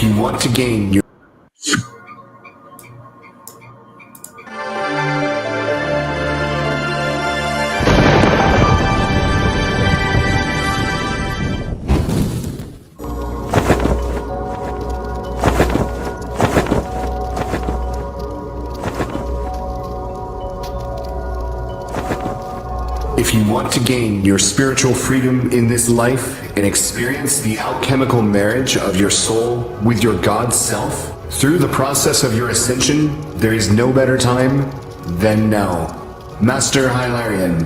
If you want to gain your If you want to gain your spiritual freedom in this life and experience the alchemical marriage of your soul with your God self, through the process of your ascension, there is no better time than now. Master Hylarian,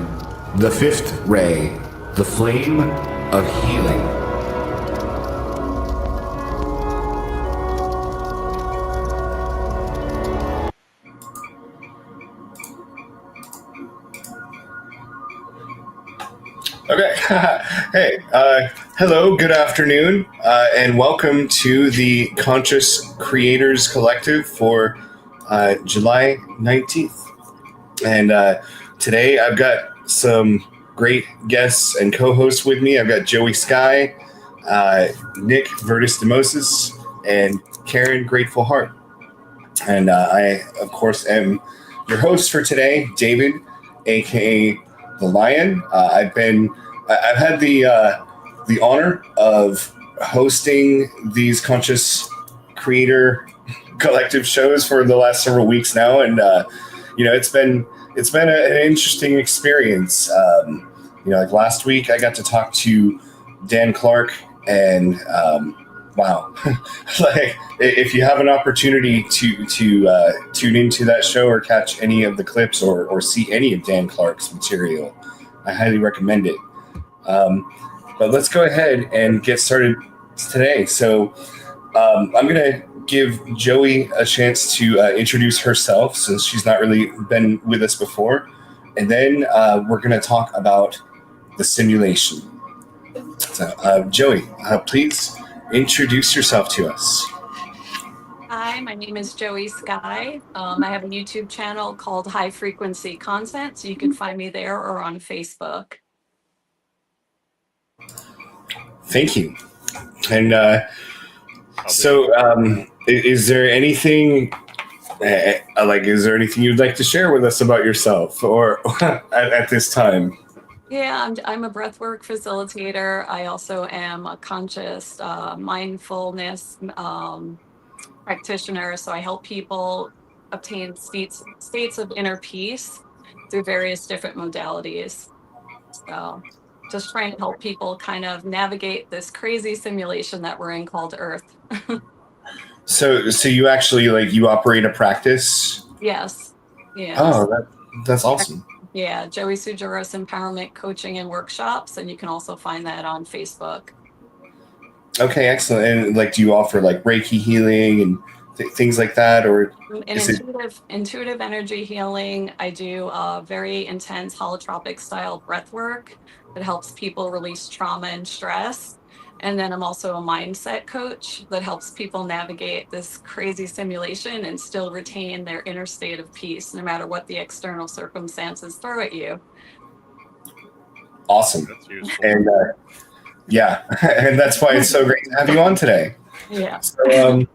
the fifth ray, the flame of healing. Okay. Hey, hello, good afternoon, and welcome to the Conscious Creators Collective for July 19th. And today I've got some great guests and co-hosts with me. I've got Joey Sky, Nick Verdis Mosays, and Karen Grateful Heart. And I, of course, am your host for today, David, aka the Lion. I've had the honor of hosting these Conscious Creator Collective shows for the last several weeks now, and it's been an interesting experience. Like last week, I got to talk to Dan Clark, and wow, like if you have an opportunity to tune into that show or catch any of the clips or see any of Dan Clark's material, I highly recommend it. But let's go ahead and get started today. So I'm going to give Joey a chance to introduce herself, since she's not really been with us before. And then we're going to talk about the simulation. So, Joey, please introduce yourself to us. Hi, my name is Joey Sky. I have a YouTube channel called High Frequency Content, so you can find me there or on Facebook. Thank you. And is there anything you'd like to share with us about yourself or at this time? Yeah, I'm a breathwork facilitator. I also am a conscious mindfulness practitioner. So I help people obtain states of inner peace through various different modalities. So just trying to help people kind of navigate this crazy simulation that we're in called Earth. So you actually you operate a practice? Yes. Yeah. Oh, that's awesome. Yeah, Joey Sujaros Empowerment Coaching and Workshops, and you can also find that on Facebook. Okay, excellent. And do you offer Reiki healing and things like that, or intuitive energy healing? I do very intense holotropic style breath work that helps people release trauma and stress. And then I'm also a mindset coach that helps people navigate this crazy simulation and still retain their inner state of peace, no matter what the external circumstances throw at you. Awesome. And yeah, and that's why it's so great to have you on today. Yeah. So,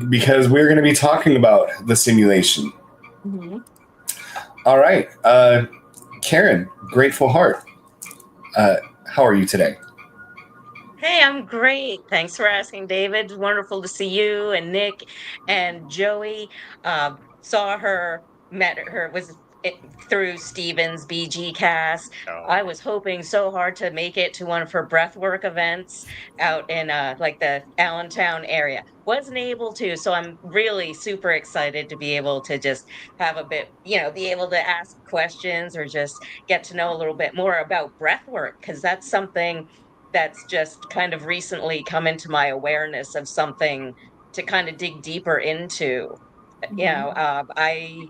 because we're going to be talking about the simulation. Mm-hmm. All right. Karen, Grateful Heart. How are you today? Hey, I'm great. Thanks for asking, David. Wonderful to see you and Nick and Joey. Saw her, met her, through Steven's BG cast. Oh. I was hoping so hard to make it to one of her breathwork events out in the Allentown area. Wasn't able to, so I'm really super excited to be able to just have a bit, be able to ask questions or just get to know a little bit more about breathwork, because that's something that's just kind of recently come into my awareness of something to kind of dig deeper into. I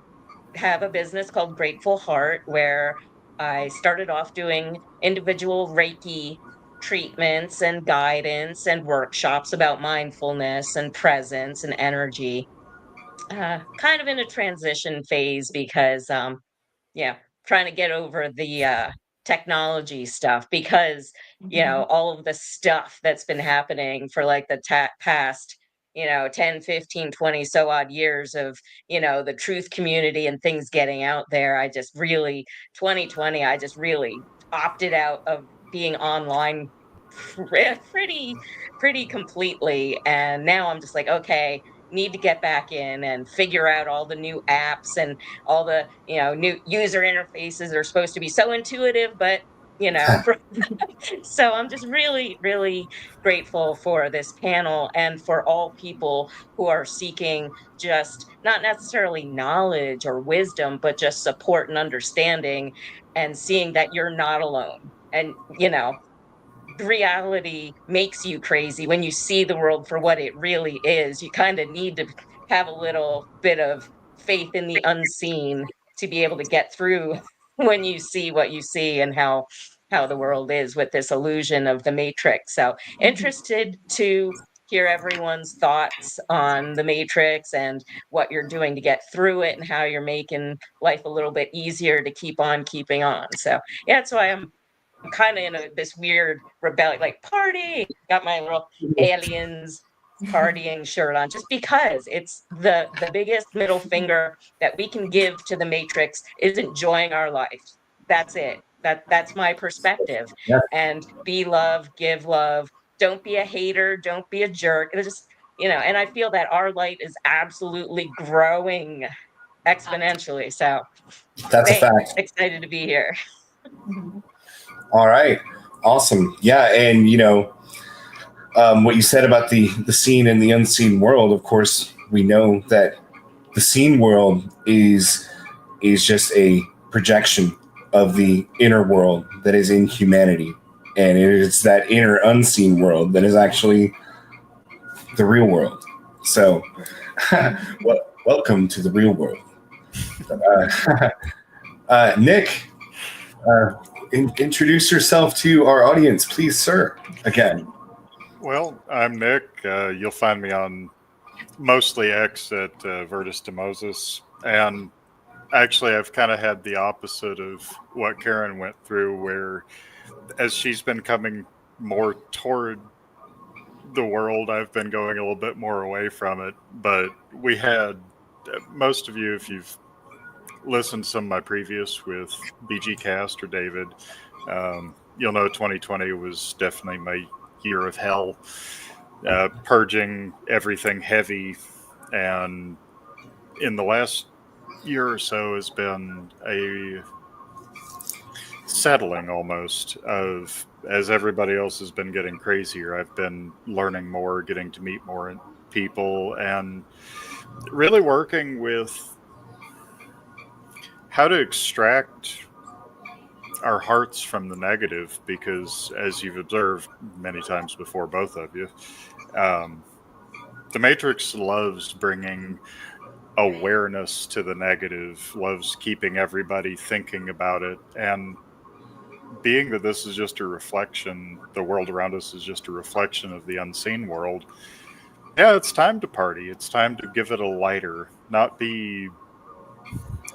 have a business called Grateful Heart, where I started off doing individual Reiki treatments and guidance and workshops about mindfulness and presence and energy. Kind of in a transition phase because trying to get over the technology stuff, because Mm-hmm. all of the stuff that's been happening for like the past 10, 15, 20 so odd years of, the truth community and things getting out there, I just really, 2020, I just really opted out of being online pretty pretty completely, and now I'm just like, okay, need to get back in and figure out all the new apps and all the, new user interfaces that are supposed to be so intuitive, but so I'm just really, really grateful for this panel and for all people who are seeking just not necessarily knowledge or wisdom, but just support and understanding, and seeing that you're not alone. And, the reality makes you crazy when you see the world for what it really is. You kind of need to have a little bit of faith in the unseen to be able to get through when you see what you see and how the world is with this illusion of the matrix. So interested to hear everyone's thoughts on the matrix and what you're doing to get through it and how you're making life a little bit easier to keep on keeping on. So yeah, that's why I'm kind of in this weird rebellion, like party. Got my little aliens partying shirt on, just because it's the biggest middle finger that we can give to the Matrix is enjoying our life. That's it. That's my perspective. Yeah. And be love, give love. Don't be a hater. Don't be a jerk. It's just, and I feel that our light is absolutely growing exponentially. So That's a thanks. fact. Excited to be here. All right. Awesome. Yeah. And, what you said about the seen and the unseen world, of course, we know that the seen world is just a projection of the inner world that is in humanity. And it's that inner unseen world that is actually the real world. So, welcome to the real world. Nick, introduce yourself to our audience, please, sir, again. Well, I'm Nick. You'll find me on mostly X at Verdis to Moses. And actually, I've kind of had the opposite of what Karen went through, where as she's been coming more toward the world, I've been going a little bit more away from it. But we had, most of you, if you've listened to some of my previous with BG Cast or David, you'll know 2020 was definitely my year of hell, purging everything heavy. And in the last year or so has been a settling almost of, as everybody else has been getting crazier, I've been learning more, getting to meet more people, and really working with how to extract our hearts from the negative, because as you've observed many times before, both of you, the Matrix loves bringing awareness to the negative, loves keeping everybody thinking about it. And being that this is just a reflection, the world around us is just a reflection of the unseen world, yeah, it's time to party. It's time to give it a lighter, not be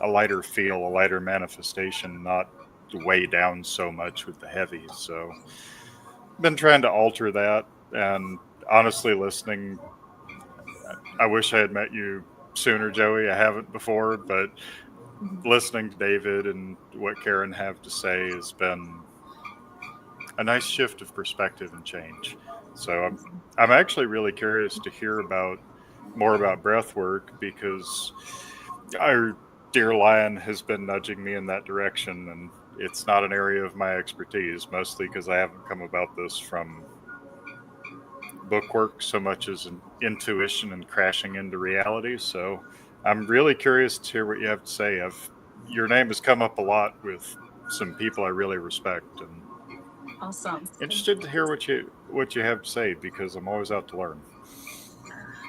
a lighter feel, a lighter manifestation, not weigh down so much with the heavies. So been trying to alter that, and honestly listening, I wish I had met you sooner, Joey. I haven't before, but listening to David and what Karen have to say has been a nice shift of perspective and change. So I'm actually really curious to hear more about breath work, because our dear Lion has been nudging me in that direction, and it's not an area of my expertise, mostly because I haven't come about this from bookwork so much as an intuition and crashing into reality. So I'm really curious to hear what you have to say. Your name has come up a lot with some people I really respect, and Awesome. interested to hear what you have to say, because I'm always out to learn.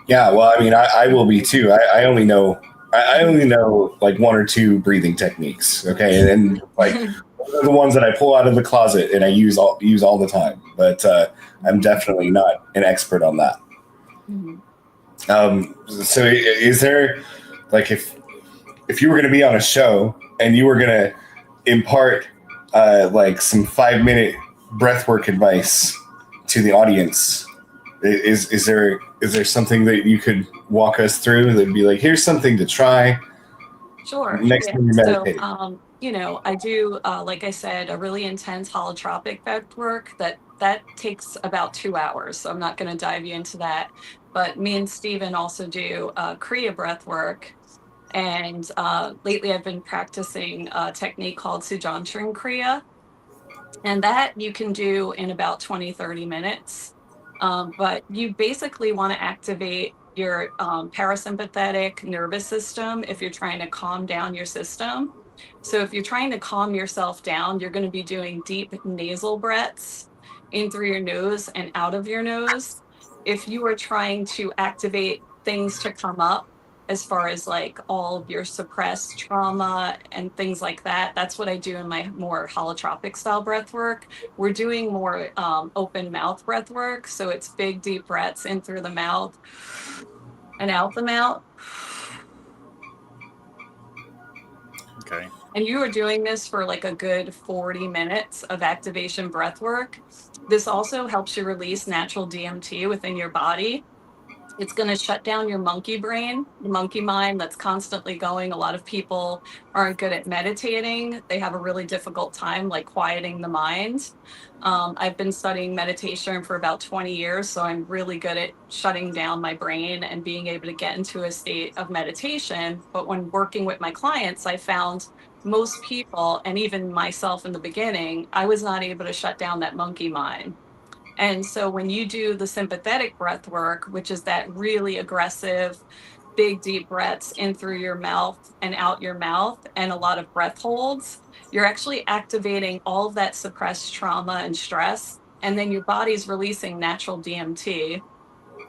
Yeah, well, I mean, I will be too. I only know like one or two breathing techniques. Okay, and like those are the ones that I pull out of the closet and I use all the time. But I'm definitely not an expert on that. So is there, like, if you were going to be on a show and you were going to impart like some 5-minute breathwork advice to the audience, Is there something that you could walk us through that'd be like, here's something to try Sure. next Yeah. time you So, meditate? I do, like I said, a really intense holotropic breath work that takes about 2 hours. So I'm not going to dive you into that. But me and Steven also do Kriya breath work. And lately I've been practicing a technique called Sujanshan Kriya. And that you can do in about 20-30 minutes. But you basically want to activate your parasympathetic nervous system if you're trying to calm down your system. So if you're trying to calm yourself down, you're going to be doing deep nasal breaths in through your nose and out of your nose. If you are trying to activate things to come up, as far as like all of your suppressed trauma and things like that, that's what I do in my more holotropic style breath work. We're doing more open mouth breath work. So it's big, deep breaths in through the mouth and out the mouth. Okay. And you are doing this for like a good 40 minutes of activation breath work. This also helps you release natural DMT within your body. It's going to shut down your monkey brain, the monkey mind that's constantly going. A lot of people aren't good at meditating. They have a really difficult time like quieting the mind. I've been studying meditation for about 20 years, so I'm really good at shutting down my brain and being able to get into a state of meditation. But when working with my clients, I found most people, and even myself in the beginning, I was not able to shut down that monkey mind. And so when you do the sympathetic breath work, which is that really aggressive, big, deep breaths in through your mouth and out your mouth, and a lot of breath holds, you're actually activating all of that suppressed trauma and stress. And then your body's releasing natural DMT,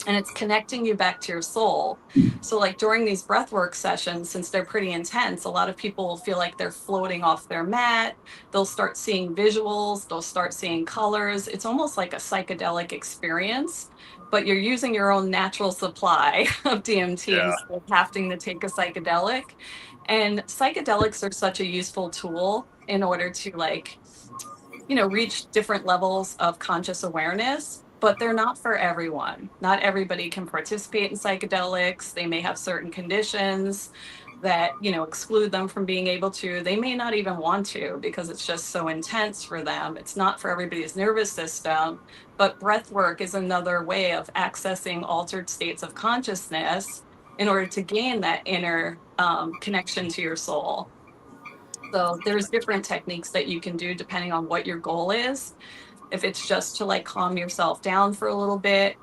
and it's connecting you back to your soul. So, like during these breathwork sessions, since they're pretty intense, a lot of people will feel like they're floating off their mat. They'll start seeing visuals, they'll start seeing colors. It's almost like a psychedelic experience, but you're using your own natural supply of DMT Yeah. instead of having to take a psychedelic. And psychedelics are such a useful tool in order to, like, reach different levels of conscious awareness, but they're not for everyone. Not everybody can participate in psychedelics. They may have certain conditions that, exclude them from being able to. They may not even want to because it's just so intense for them. It's not for everybody's nervous system, but breath work is another way of accessing altered states of consciousness in order to gain that inner connection to your soul. So there's different techniques that you can do depending on what your goal is. If it's just to like calm yourself down for a little bit,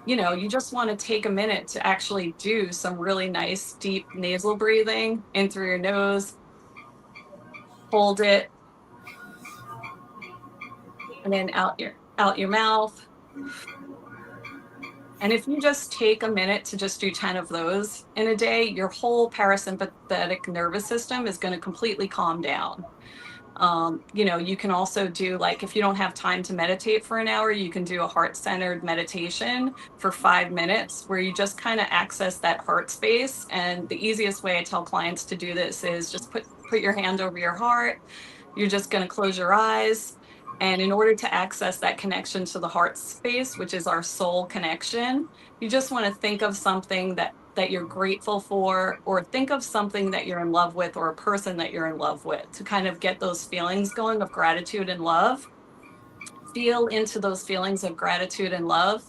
you just want to take a minute to actually do some really nice deep nasal breathing in through your nose, hold it, and then out your mouth. And if you just take a minute to just do 10 of those in a day, your whole parasympathetic nervous system is going to completely calm down. You can also do, like, if you don't have time to meditate for an hour, you can do a heart-centered meditation for 5 minutes where you just kind of access that heart space. And the easiest way I tell clients to do this is just put your hand over your heart. You're just going to close your eyes. And in order to access that connection to the heart space, which is our soul connection, you just want to think of something that you're grateful for, or think of something that you're in love with, or a person that you're in love with, to kind of get those feelings going of gratitude and love. Feel into those feelings of gratitude and love,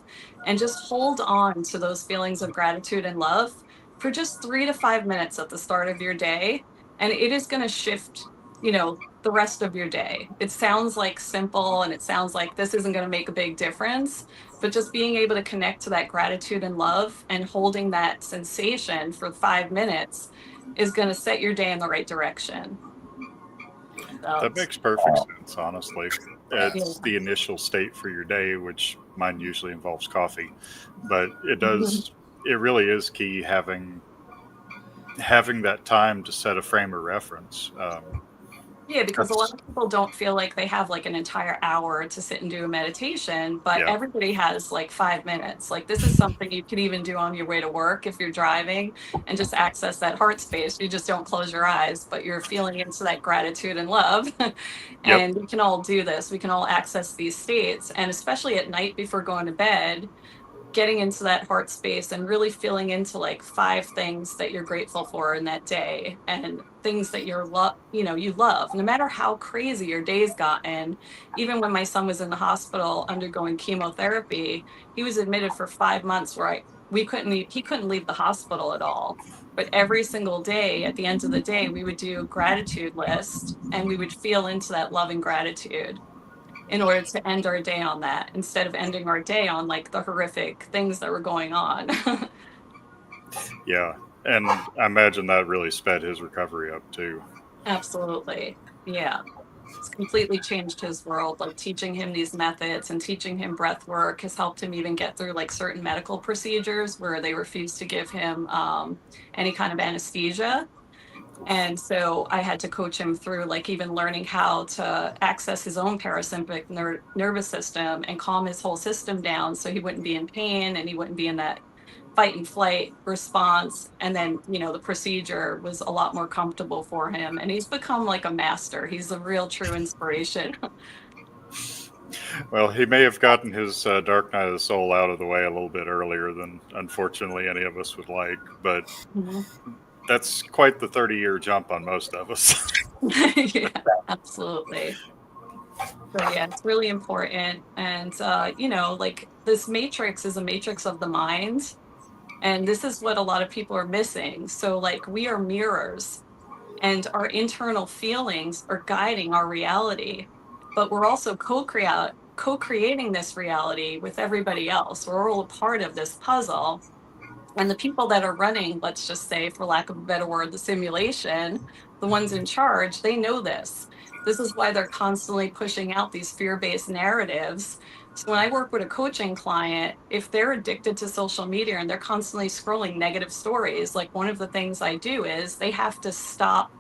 and just hold on to those feelings of gratitude and love for just 3 to 5 minutes at the start of your day. And it is going to shift, the rest of your day. It sounds like simple, and it sounds like this isn't going to make a big difference, but just being able to connect to that gratitude and love and holding that sensation for 5 minutes is going to set your day in the right direction. So, That makes perfect sense, honestly. yeah. It's the initial state for your day, which mine usually involves coffee, but it really is key having that time to set a frame of reference. Yeah, because a lot That's of people don't feel like they have like an entire hour to sit and do a meditation, but yeah, everybody has like 5 minutes. Like, this is something you could even do on your way to work if you're driving, and just access that heart space. You just don't close your eyes, but you're feeling into that gratitude and love. yep, And we can all do this. We can all access these states. And especially at night before going to bed, getting into that heart space and really feeling into like 5 things that you're grateful for in that day, and things that you love, no matter how crazy your day's gotten. Even when my son was in the hospital undergoing chemotherapy, he was admitted for 5 months where he couldn't leave the hospital at all. But every single day, at the end of the day, we would do a gratitude list and we would feel into that love and gratitude in order to end our day on that, instead of ending our day on like the horrific things that were going on. Yeah. And I imagine that really sped his recovery up too. Absolutely. Yeah. It's completely changed his world. Like teaching him these methods and teaching him breath work has helped him even get through like certain medical procedures where they refused to give him any kind of anesthesia. And so I had to coach him through like even learning how to access his own parasympathetic nervous system and calm his whole system down so he wouldn't be in pain and he wouldn't be in that fight and flight response. And then, the procedure was a lot more comfortable for him. And he's become like a master. He's a real true inspiration. Well, he may have gotten his dark night of the soul out of the way a little bit earlier than, unfortunately, any of us would like, but Mhm. that's quite the 30-year jump on most of us. Yeah, absolutely. So yeah, it's really important. And like this matrix is a matrix of the mind. And this is what a lot of people are missing. So like we are mirrors and our internal feelings are guiding our reality. But we're also co-creating this reality with everybody else. We're all a part of this puzzle. And the people that are running, let's just say, for lack of a better word, the simulation, the ones in charge, they know this. This is why they're constantly pushing out these fear-based narratives. So when I work with a coaching client, if they're addicted to social media and they're constantly scrolling negative stories, like one of the things I do is they have to stop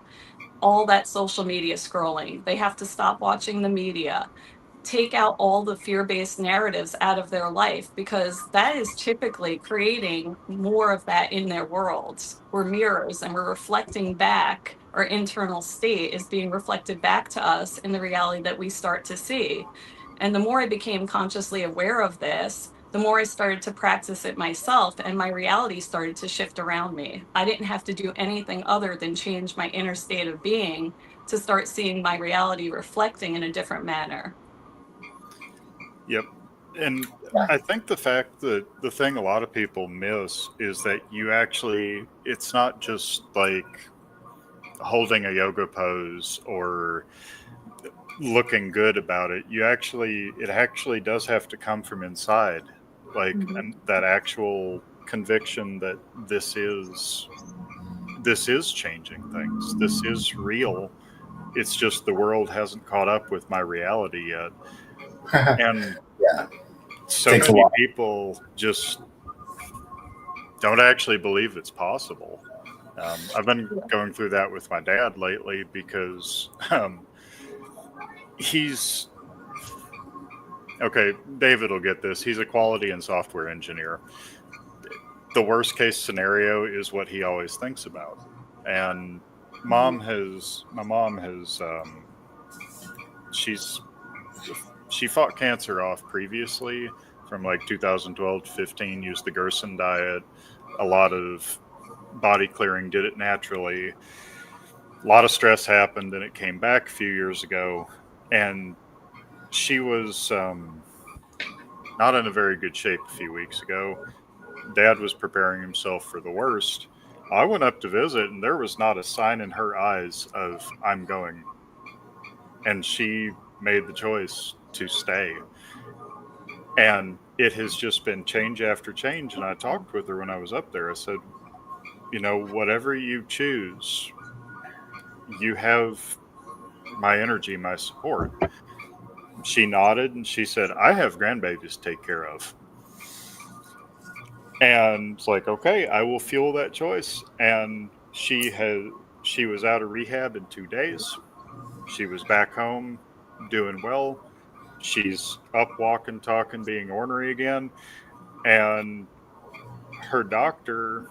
all that social media scrolling. They have to stop watching the media, take out all the fear-based narratives out of their life, because that is typically creating more of that in their worlds. We're mirrors and we're reflecting back. Our internal state is being reflected back to us in the reality that we start to see. And the more I became consciously aware of this, the more I started to practice it myself, and my reality started to shift around me. I didn't have to do anything other than change my inner state of being to start seeing my reality reflecting in a different manner. Yep. And I think the fact that the thing a lot of people miss is that it's not just like holding a yoga pose or looking good about it. It actually does have to come from inside, like, Mhm. and that actual conviction that this is changing things. This is real. It's just the world hasn't caught up with my reality yet. And Yeah, so takes a many while. people just don't actually believe it's possible. I've been going through that with my dad lately because he's okay. David will get this. He's a quality and software engineer. The worst case scenario is what he always thinks about. And my mom has, she's, she fought cancer off previously from like 2012 to 15, used the Gerson diet, a lot of body clearing, did it naturally. A lot of stress happened and it came back a few years ago. And she was not in a very good shape a few weeks ago. Dad was preparing himself for the worst. I went up to visit and there was not a sign in her eyes of I'm going. And she made the choice to stay. And it has just been change after change. And I talked with her when I was up there. I said, whatever you choose, you have my energy, my support. She nodded and she said, I have grandbabies to take care of. And it's like, okay, I will fuel that choice. And she was out of rehab in 2 days. She was back home doing well. She's up walking, talking, being ornery again. And her doctor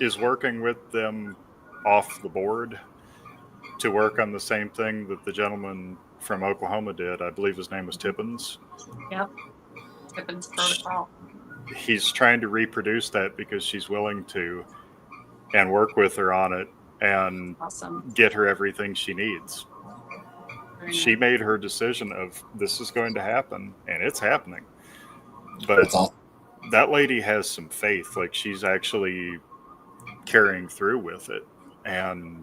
is working with them off the board to work on the same thing that the gentleman from Oklahoma did. I believe his name was Tippins. Yep. Tippin's protocol. He's trying to reproduce that because she's willing to, and work with her on it and Awesome. get her everything she needs. Very She nice. made her decision of this is going to happen, and it's happening. But That's awesome. that lady has some faith. Like, she's actually carrying through with it. And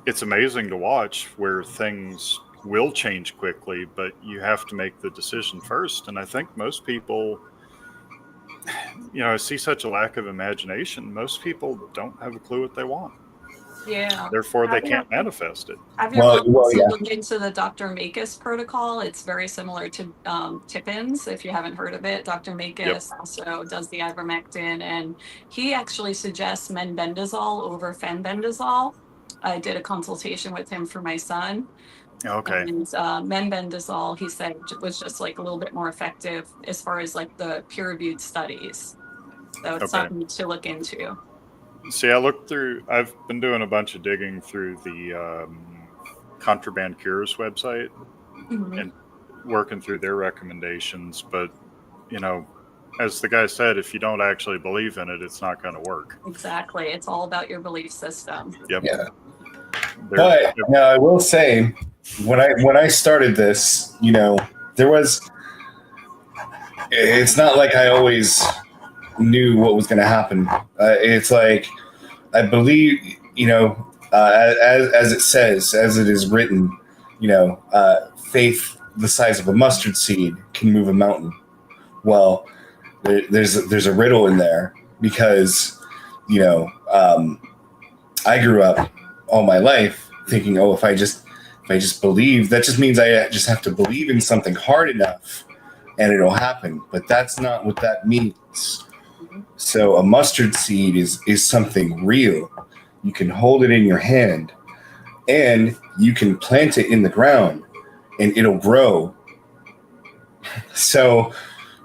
it's amazing to watch where things will change quickly, but you have to make the decision first. And I think most people, I see such a lack of imagination. Most people don't have a clue what they want. Yeah. Therefore, they Have you- can't manifest it. Have you Well, also yeah. looked into the Dr. Makis protocol? It's very similar to Tippin's, if you haven't heard of it. Dr. Makis also does the ivermectin, and he actually suggests menbendazole over fenbendazole. I did a consultation with him for my son. Okay. And menbendazole, he said, was just like a little bit more effective as far as like the peer-reviewed studies. So it's Okay. something to look into. See, I've been doing a bunch of digging through the Contraband Cures website Mhm. and working through their recommendations. But, as the guy said, if you don't actually believe in it, it's not going to work. Exactly. It's all about your belief system. Yep. Yeah. There- But now I will say, when I started this, there was. It's not like I always knew what was going to happen. It's like I believe, as it says, as it is written, faith the size of a mustard seed can move a mountain. Well, there's a riddle in there because, I grew up all my life thinking, oh, if I just believe, that just means I just have to believe in something hard enough and it'll happen. But that's not what that means. So a mustard seed is something real. You can hold it in your hand and you can plant it in the ground and it'll grow. So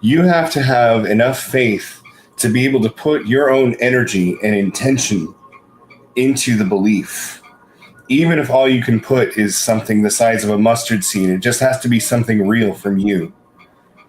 you have to have enough faith to be able to put your own energy and intention into the belief. Even if all you can put is something the size of a mustard seed, it just has to be something real from you.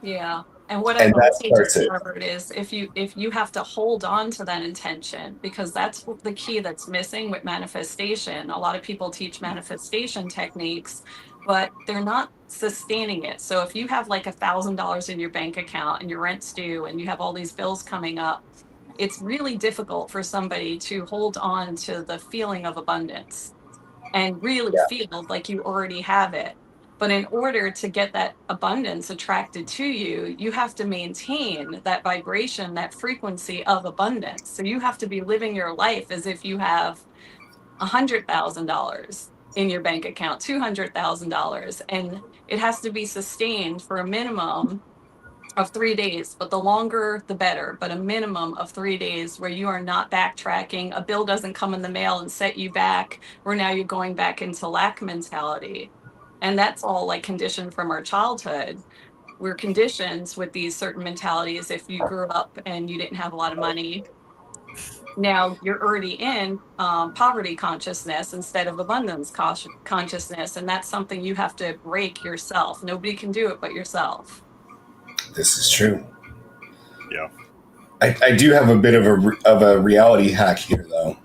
Yeah. And what And I've that also starts it. discovered is if you have to hold on to that intention, because that's the key that's missing with manifestation. A lot of people teach manifestation techniques, but they're not sustaining it. So if you have like $1,000 in your bank account and your rent's due and you have all these bills coming up, it's really difficult for somebody to hold on to the feeling of abundance and really feel like you already have it. But in order to get that abundance attracted to you, you have to maintain that vibration, that frequency of abundance. So you have to be living your life as if you have $100,000 in your bank account, $200,000, and it has to be sustained for a minimum of 3 days, but the longer the better, but a minimum of 3 days where you are not backtracking. A bill doesn't come in the mail and set you back, where now you're going back into lack mentality. And that's all like conditioned from our childhood. We're conditioned with these certain mentalities. If you grew up and you didn't have a lot of money, now you're already in poverty consciousness instead of abundance consciousness. And that's something you have to break yourself. Nobody can do it but yourself. This is true. Yeah. I do have a bit of a reality hack here, though.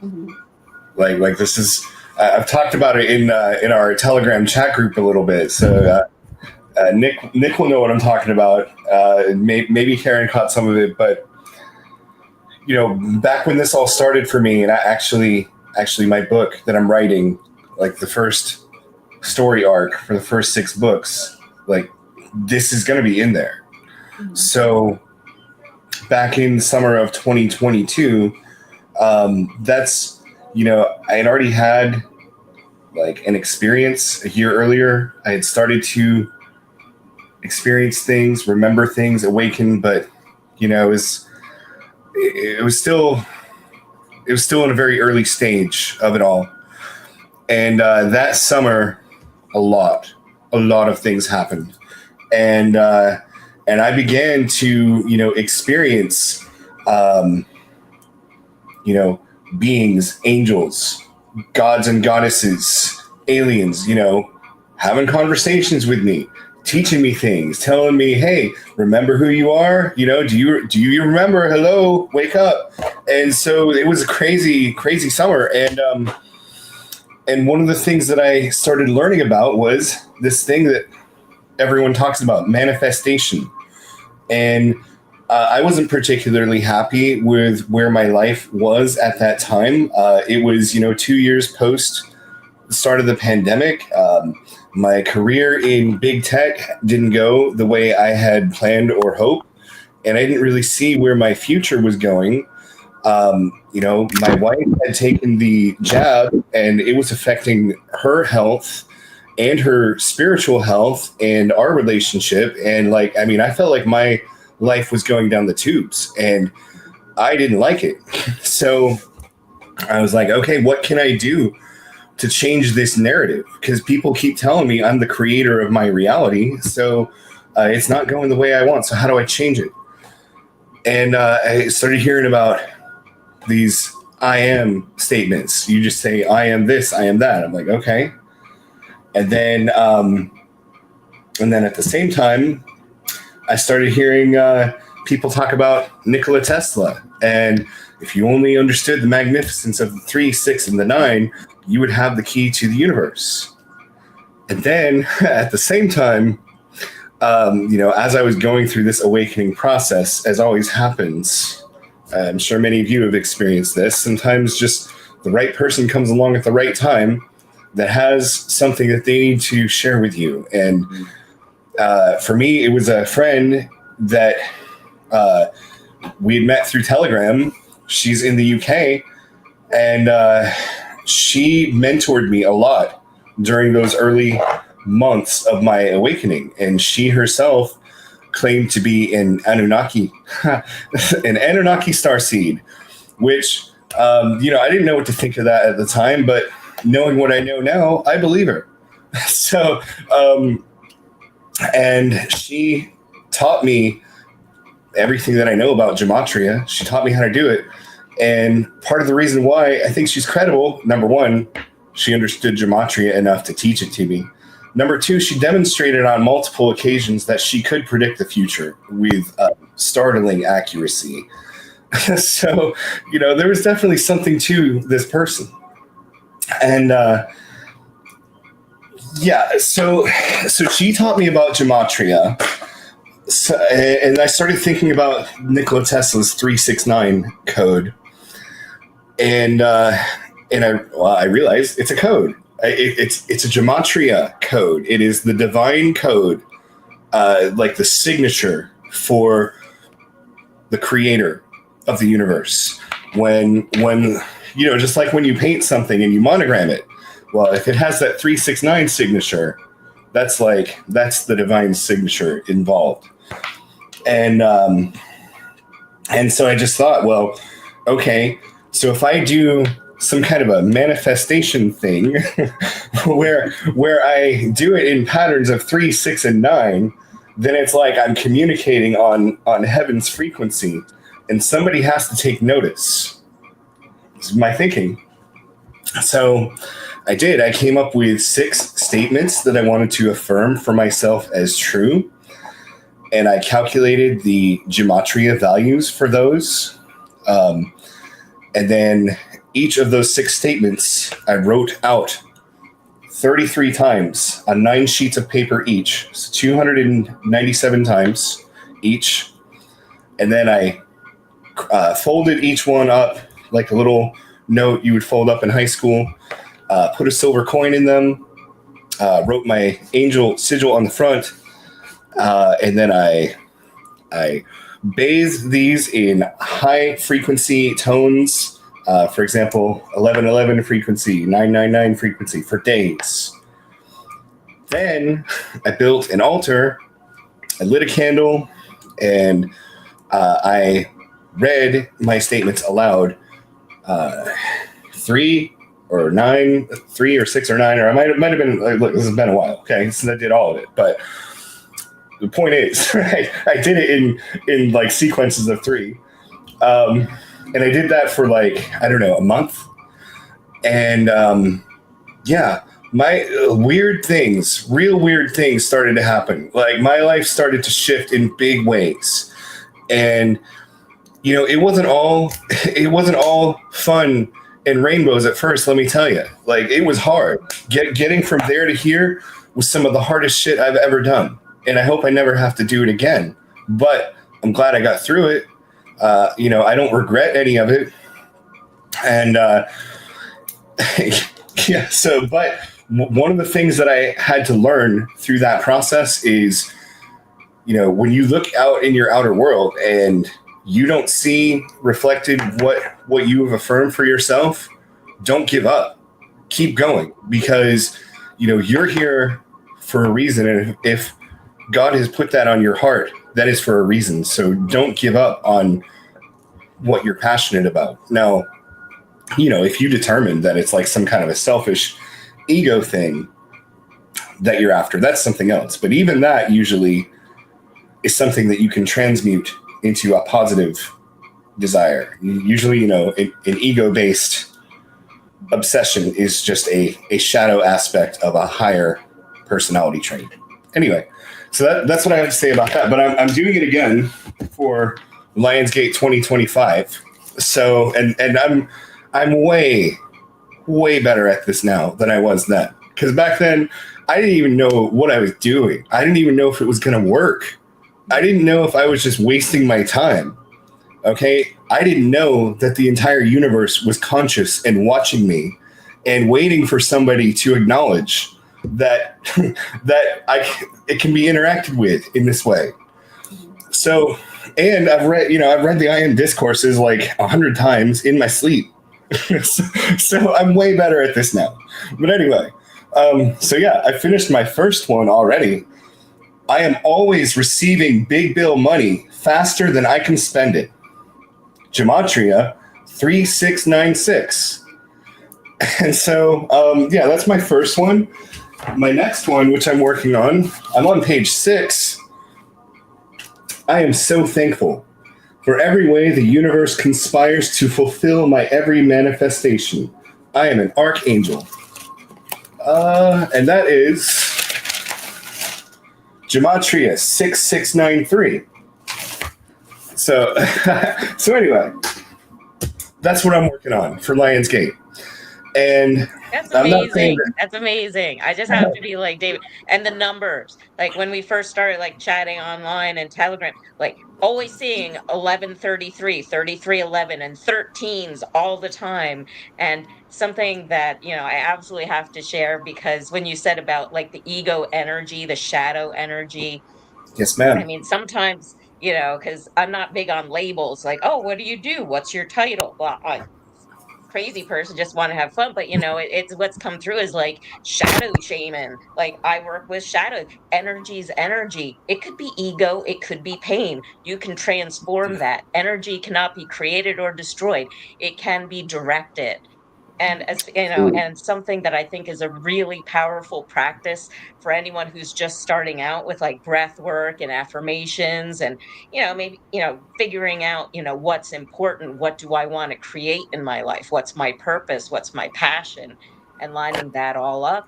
Mm-hmm. Like this is I've talked about it in our Telegram chat group a little bit. So Nick will know what I'm talking about. Maybe Karen caught some of it, but back when this all started for me, and actually my book that I'm writing, like the first story arc for the first 6 books, like this is going to be in there. Mm-hmm. So back in summer of 2022, that's, I had already had like an experience a year earlier. I had started to experience things, remember things, awaken, but, it was still in a very early stage of it all. And that summer, a lot of things happened. And I began to, experience, beings, angels, gods and goddesses, aliens, having conversations with me, teaching me things, telling me, "Hey, remember who you are? You know, do you remember? Hello, wake up." And so it was a crazy, crazy summer. And one of the things that I started learning about was this thing that everyone talks about, manifestation. And I wasn't particularly happy with where my life was at that time. It was, 2 years post the start of the pandemic. My career in big tech didn't go the way I had planned or hoped, and I didn't really see where my future was going. My wife had taken the jab, and it was affecting her health and her spiritual health and our relationship. And I felt like my life was going down the tubes, and I didn't like it. So I was like, okay, what can I do to change this narrative? Because people keep telling me I'm the creator of my reality. So it's not going the way I want. So how do I change it? And I started hearing about these I am statements. You just say, I am this, I am that. I'm like, okay. And then at the same time, I started hearing people talk about Nikola Tesla. And if you only understood the magnificence of the 3, 6, and the 9, you would have the key to the universe. And then at the same time, as I was going through this awakening process, as always happens, I'm sure many of you have experienced this. Sometimes just the right person comes along at the right time that has something that they need to share with you. And for me, it was a friend that we had met through Telegram. She's in the UK, and she mentored me a lot during those early months of my awakening. And she herself claimed to be an Anunnaki, an Anunnaki starseed, which, I didn't know what to think of that at the time, but knowing what I know now, I believe her. So, and she taught me everything that I know about gematria. She taught me how to do it. And part of the reason why I think she's credible, number one, she understood gematria enough to teach it to me. Number two, she demonstrated on multiple occasions that she could predict the future with startling accuracy. So, there was definitely something to this person. And so she taught me about gematria. So, and I started thinking about Nikola Tesla's 369 code. And I realized it's a code. It's a gematria code. It is the divine code, like the signature for the creator of the universe. When just like when you paint something and you monogram it, well, if it has that 369 signature, that's the divine signature involved. And so I just thought, well, okay, so if I do some kind of a manifestation thing where I do it in patterns of 3, 6, and 9, then it's like I'm communicating on heaven's frequency, and somebody has to take notice. This is my thinking. So I did. I came up with 6 statements that I wanted to affirm for myself as true, and I calculated the gematria values for those. And then each of those 6 statements I wrote out 33 times on 9 sheets of paper each, so 297 times each. And then I folded each one up like a little note you would fold up in high school, put a silver coin in them, wrote my angel sigil on the front, and then I bathed these in high frequency tones. For example, 1111 frequency, 999 frequency for days. Then I built an altar, I lit a candle, and I read my statements aloud. 3 or 9, 3 or 6 or 9, or it might have been, look, this has been a while, okay, since I did all of it. But the point is, right, I did it in like sequences of 3. And I did that for a month. And my weird things, real weird things started to happen. Like my life started to shift in big ways. And it wasn't all fun and rainbows at first, let me tell you. Like it was hard. Getting from there to here was some of the hardest shit I've ever done. And I hope I never have to do it again. But I'm glad I got through it. I don't regret any of it. And yeah, but one of the things that I had to learn through that process is, when you look out in your outer world and you don't see reflected what you have affirmed for yourself, don't give up. Keep going, because you're here for a reason, and if God has put that on your heart, that is for a reason. So don't give up on what you're passionate about. Now, if you determine that it's like some kind of a selfish ego thing that you're after, that's something else. But even that usually is something that you can transmute into a positive desire. Usually, an ego-based obsession is just a shadow aspect of a higher personality trait. Anyway, so that's what I have to say about that. But I'm doing it again for Lionsgate 2025. So and I'm way better at this now than I was then. Because back then I didn't even know what I was doing. I didn't even know if it was going to work. I didn't know if I was just wasting my time. Okay, I didn't know that the entire universe was conscious and watching me and waiting for somebody to acknowledge that it can be interacted with in this way. So, and I've read the I Am discourses like 100 times in my sleep. So I'm way better at this now. But anyway, so yeah, I finished my first one already. I am always receiving big bill money faster than I can spend it. Gematria 3696. And so, yeah, that's my first one. My next one, which I'm working on, I'm on page 6. I am so thankful for every way the universe conspires to fulfill my every manifestation. I am an archangel. And that is Gematria 6693. So, so anyway, that's what I'm working on for Lionsgate. And That's I'm not saying amazing. That's amazing. I just have to be like David. And the numbers, like when we first started like chatting online and Telegram, like always seeing 1133, 3311, and 13s all the time. And something that, I absolutely have to share, because when you said about like the ego energy, the shadow energy, yes, I ma'am. mean, sometimes, because I'm not big on labels, like, oh, what do you do? What's your title? Well, crazy person, just want to have fun, but it's what's come through is like shadow shaman. Like I work with shadow energies. Energy, it could be ego, it could be pain. You can transform that energy. Cannot be created or destroyed, it can be directed. And as and something that I think is a really powerful practice for anyone who's just starting out with like breath work and affirmations, and maybe figuring out what's important, what do I want to create in my life, what's my purpose, what's my passion, and lining that all up,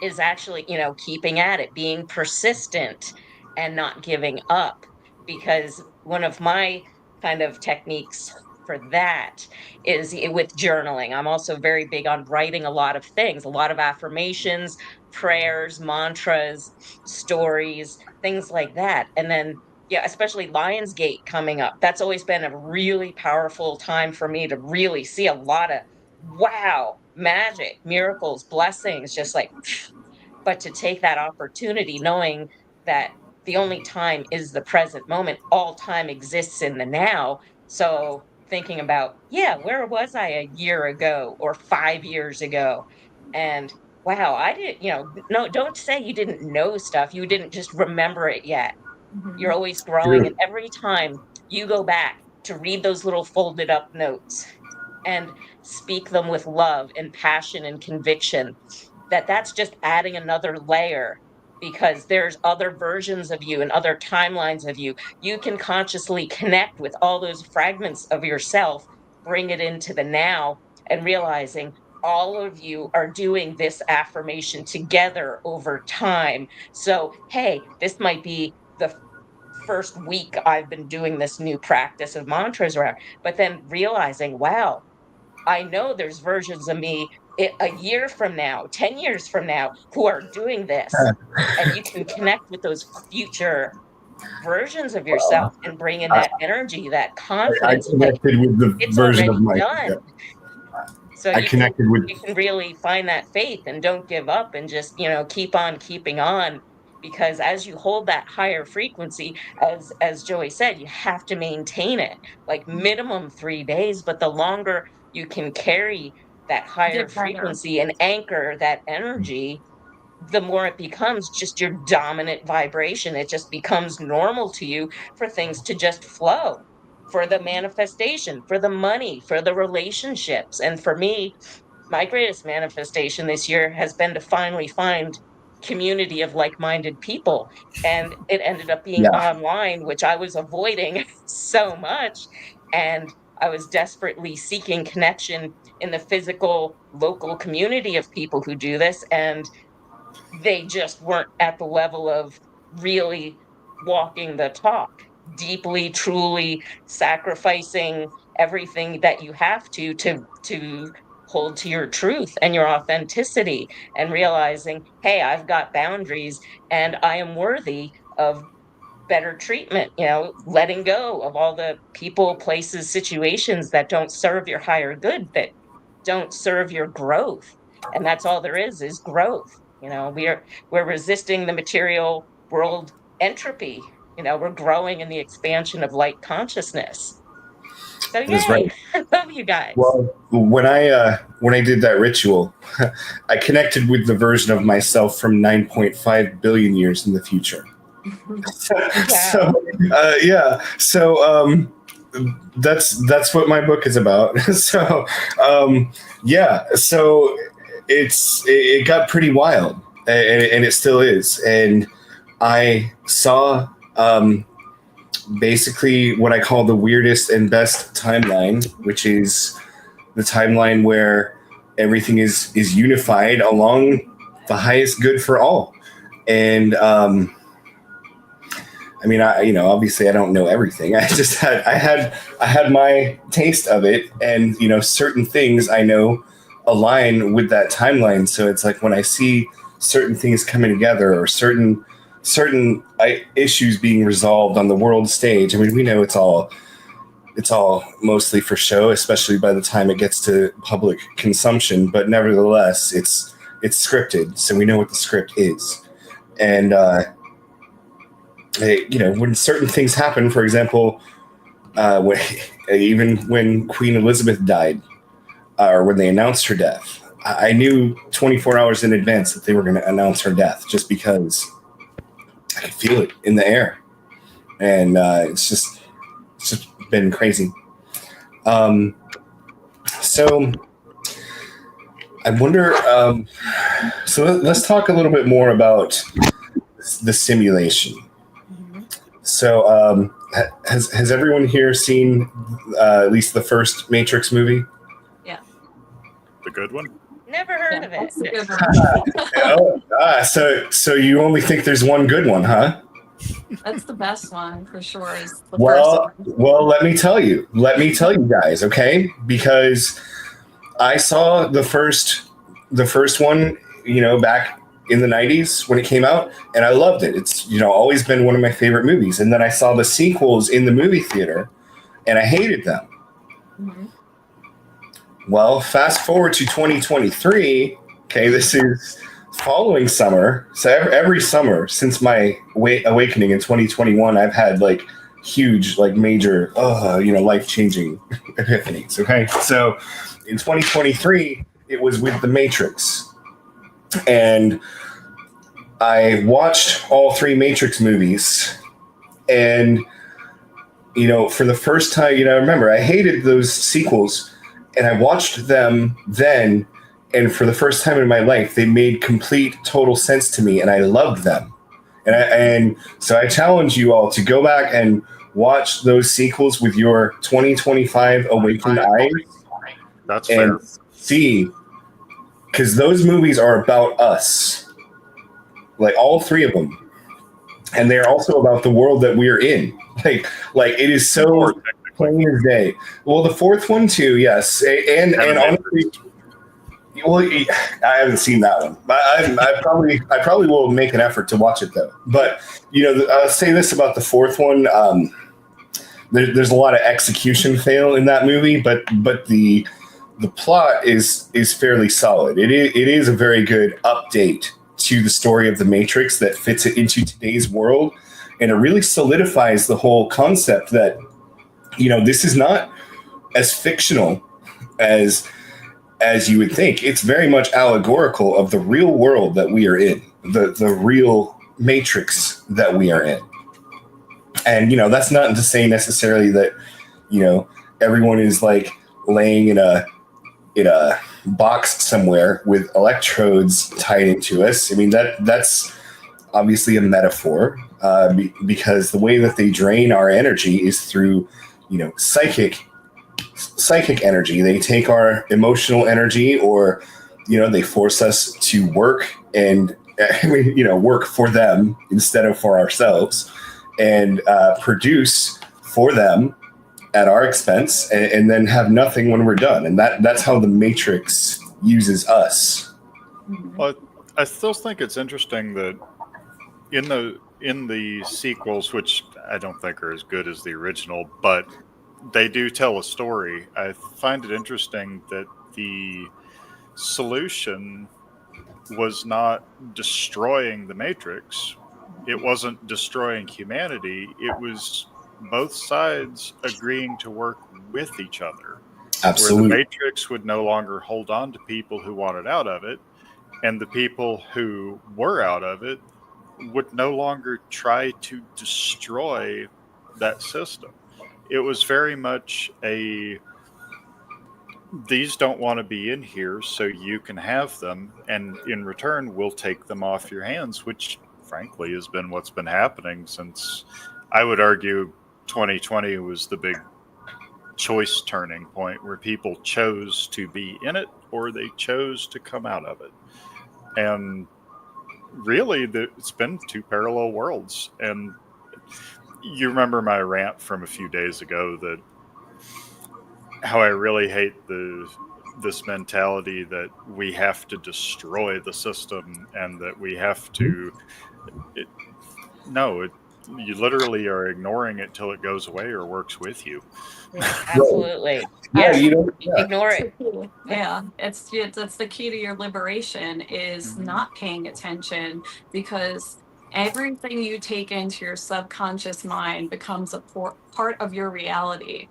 is actually, keeping at it, being persistent and not giving up. Because one of my kind of techniques for that is with journaling. I'm also very big on writing a lot of things, a lot of affirmations, prayers, mantras, stories, things like that. And then, yeah, especially Lionsgate coming up. That's always been a really powerful time for me to really see a lot of wow, magic, miracles, blessings, just like, but to take that opportunity knowing that the only time is the present moment, all time exists in the now. So thinking about, yeah, where was I a year ago or 5 years ago? And wow, I didn't, no, don't say you didn't know stuff. You didn't just remember it yet. You're Mhm. always growing. And True. every time you go back to read those little folded up notes and speak them with love and passion and conviction, that's just adding another layer, because there's other versions of you and other timelines of you. You can consciously connect with all those fragments of yourself, bring it into the now, and realizing, all of you are doing this affirmation together over time. So, hey, this might be the first week I've been doing this new practice of mantras, or but then realizing, wow, I know there's versions of me a year from now, 10 years from now, who are doing this. And you can connect with those future versions of yourself and bring in I, that energy, that I confidence, like connected with the it's version of already my. done. Yeah, So I connected with. you can really find that faith and don't give up and just, keep on keeping on, because as you hold that higher frequency, as Joey said, you have to maintain it like minimum 3 days, but the longer you can carry that higher Get better. frequency and anchor that energy, the more it becomes just your dominant vibration. It just becomes normal to you for things to just flow, for the manifestation, for the money, for the relationships. And for me, my greatest manifestation this year has been to finally find community of like-minded people. And it ended up being Yeah, online, which I was avoiding so much. And I was desperately seeking connection in the physical local community of people who do this. And they just weren't at the level of really walking the talk, deeply, truly sacrificing everything that you have to hold to your truth and your authenticity, and realizing, hey, I've got boundaries and I am worthy of better treatment, letting go of all the people, places, situations that don't serve your higher good, that don't serve your growth. And that's all there is growth. We're resisting the material world entropy. We're growing in the expansion of light consciousness. So that's right. yay. I love you guys. Well, when I did that ritual, I connected with the version of myself from 9.5 billion years in the future. Wow. Yeah. That's what my book is about. Yeah. So it got pretty wild, and it still is. And I saw basically what I call the weirdest and best timeline, which is the timeline where everything is unified along the highest good for all. And I mean, obviously I don't know everything. I had my taste of it, and certain things I know align with that timeline. So it's like when I see certain things coming together, or certain issues being resolved on the world stage. I mean, we know it's all mostly for show, especially by the time it gets to public consumption. But nevertheless, it's scripted, so we know what the script is. And when certain things happen, for example, even when Queen Elizabeth died, or when they announced her death, I knew 24 hours in advance that they were going to announce her death, just because I could feel it in the air. And it's just been crazy. So I wonder. So let's talk a little bit more about the simulation. So has everyone here seen at least the first Matrix movie? Yeah. The good one? Never heard of it. That's a good one. So you only think there's one good one, huh? That's the best one for sure. Is the Well, first one. well, let me tell you guys, okay? Because I saw the first one, back in the 90s when it came out, and I loved it. It's, always been one of my favorite movies. And then I saw the sequels in the movie theater, and I hated them. Mm-hmm. Well, fast forward to 2023. Okay, this is following summer. So every summer since my awakening in 2021, I've had like huge, like major, life-changing epiphanies. Okay, so in 2023, it was with The Matrix. And I watched all three Matrix movies, and for the first time, remember, I hated those sequels, and I watched them then, and for the first time in my life, they made complete, total sense to me, and I loved them. And so I challenge you all to go back and watch those sequels with your 2025 awakened eyes. That's and fair. see because those movies are about us, like all three of them, and they're also about the world that we're in. Like it is Or so plain as day. Well, the fourth one too, yes, and honestly, well, I haven't seen that one. I probably will make an effort to watch it though. But I'll say this about the fourth one: there's a lot of execution fail in that movie, but the plot is fairly solid. It is a very good update to the story of the Matrix that fits it into today's world, and it really solidifies the whole concept that this is not as fictional as you would think. It's very much allegorical of the real world that we are in, the real Matrix that we are in. And that's not to say necessarily that everyone is like laying in a box somewhere with electrodes tied into us. I mean that's obviously a metaphor, because the way that they drain our energy is through psychic energy. They take our emotional energy, or they force us to work and work for them instead of for ourselves, and produce for them at our expense, and then have nothing when we're done. And that's how the Matrix uses us. Well, I still think it's interesting that in the sequels, which I don't think are as good as the original, but they do tell a story. I find it interesting that the solution was not destroying the Matrix. It wasn't destroying humanity. It was both sides agreeing to work with each other. Absolutely. Where the Matrix would no longer hold on to people who wanted out of it, and the people who were out of it would no longer try to destroy that system. It was very much these don't want to be in here, so you can have them, and in return, we'll take them off your hands, which frankly has been what's been happening since, I would argue, 2020 was the big choice turning point where people chose to be in it or they chose to come out of it. And really, it's been two parallel worlds. And you remember my rant from a few days ago that how I really hate this mentality that we have to destroy the system and that we have to. You literally are ignoring it till it goes away or works with you. Absolutely. Yeah, Ignore it. Yeah, it's the key to your liberation is not paying attention, because everything you take into your subconscious mind becomes a part of your reality.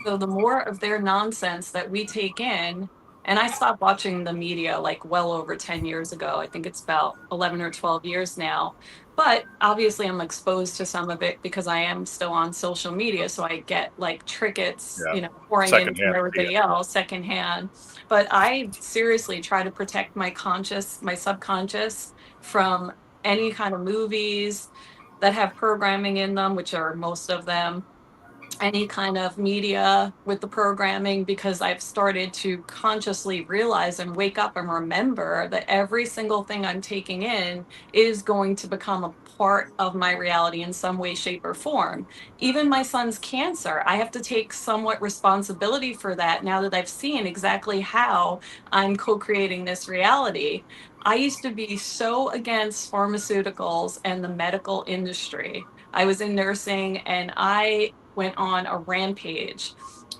So the more of their nonsense that we take in, and I stopped watching the media like well over 10 years ago. I think it's about 11 or 12 years now. But obviously, I'm exposed to some of it because I am still on social media. So I get like trinkets, pouring in from everybody else secondhand. But I seriously try to protect my subconscious from any kind of movies that have programming in them, which are most of them, any kind of media with the programming, because I've started to consciously realize and wake up and remember that every single thing I'm taking in is going to become a part of my reality in some way, shape, or form. Even my son's cancer, I have to take somewhat responsibility for that now that I've seen exactly how I'm co-creating this reality. I used to be so against pharmaceuticals and the medical industry. I was in nursing and I went on a rampage.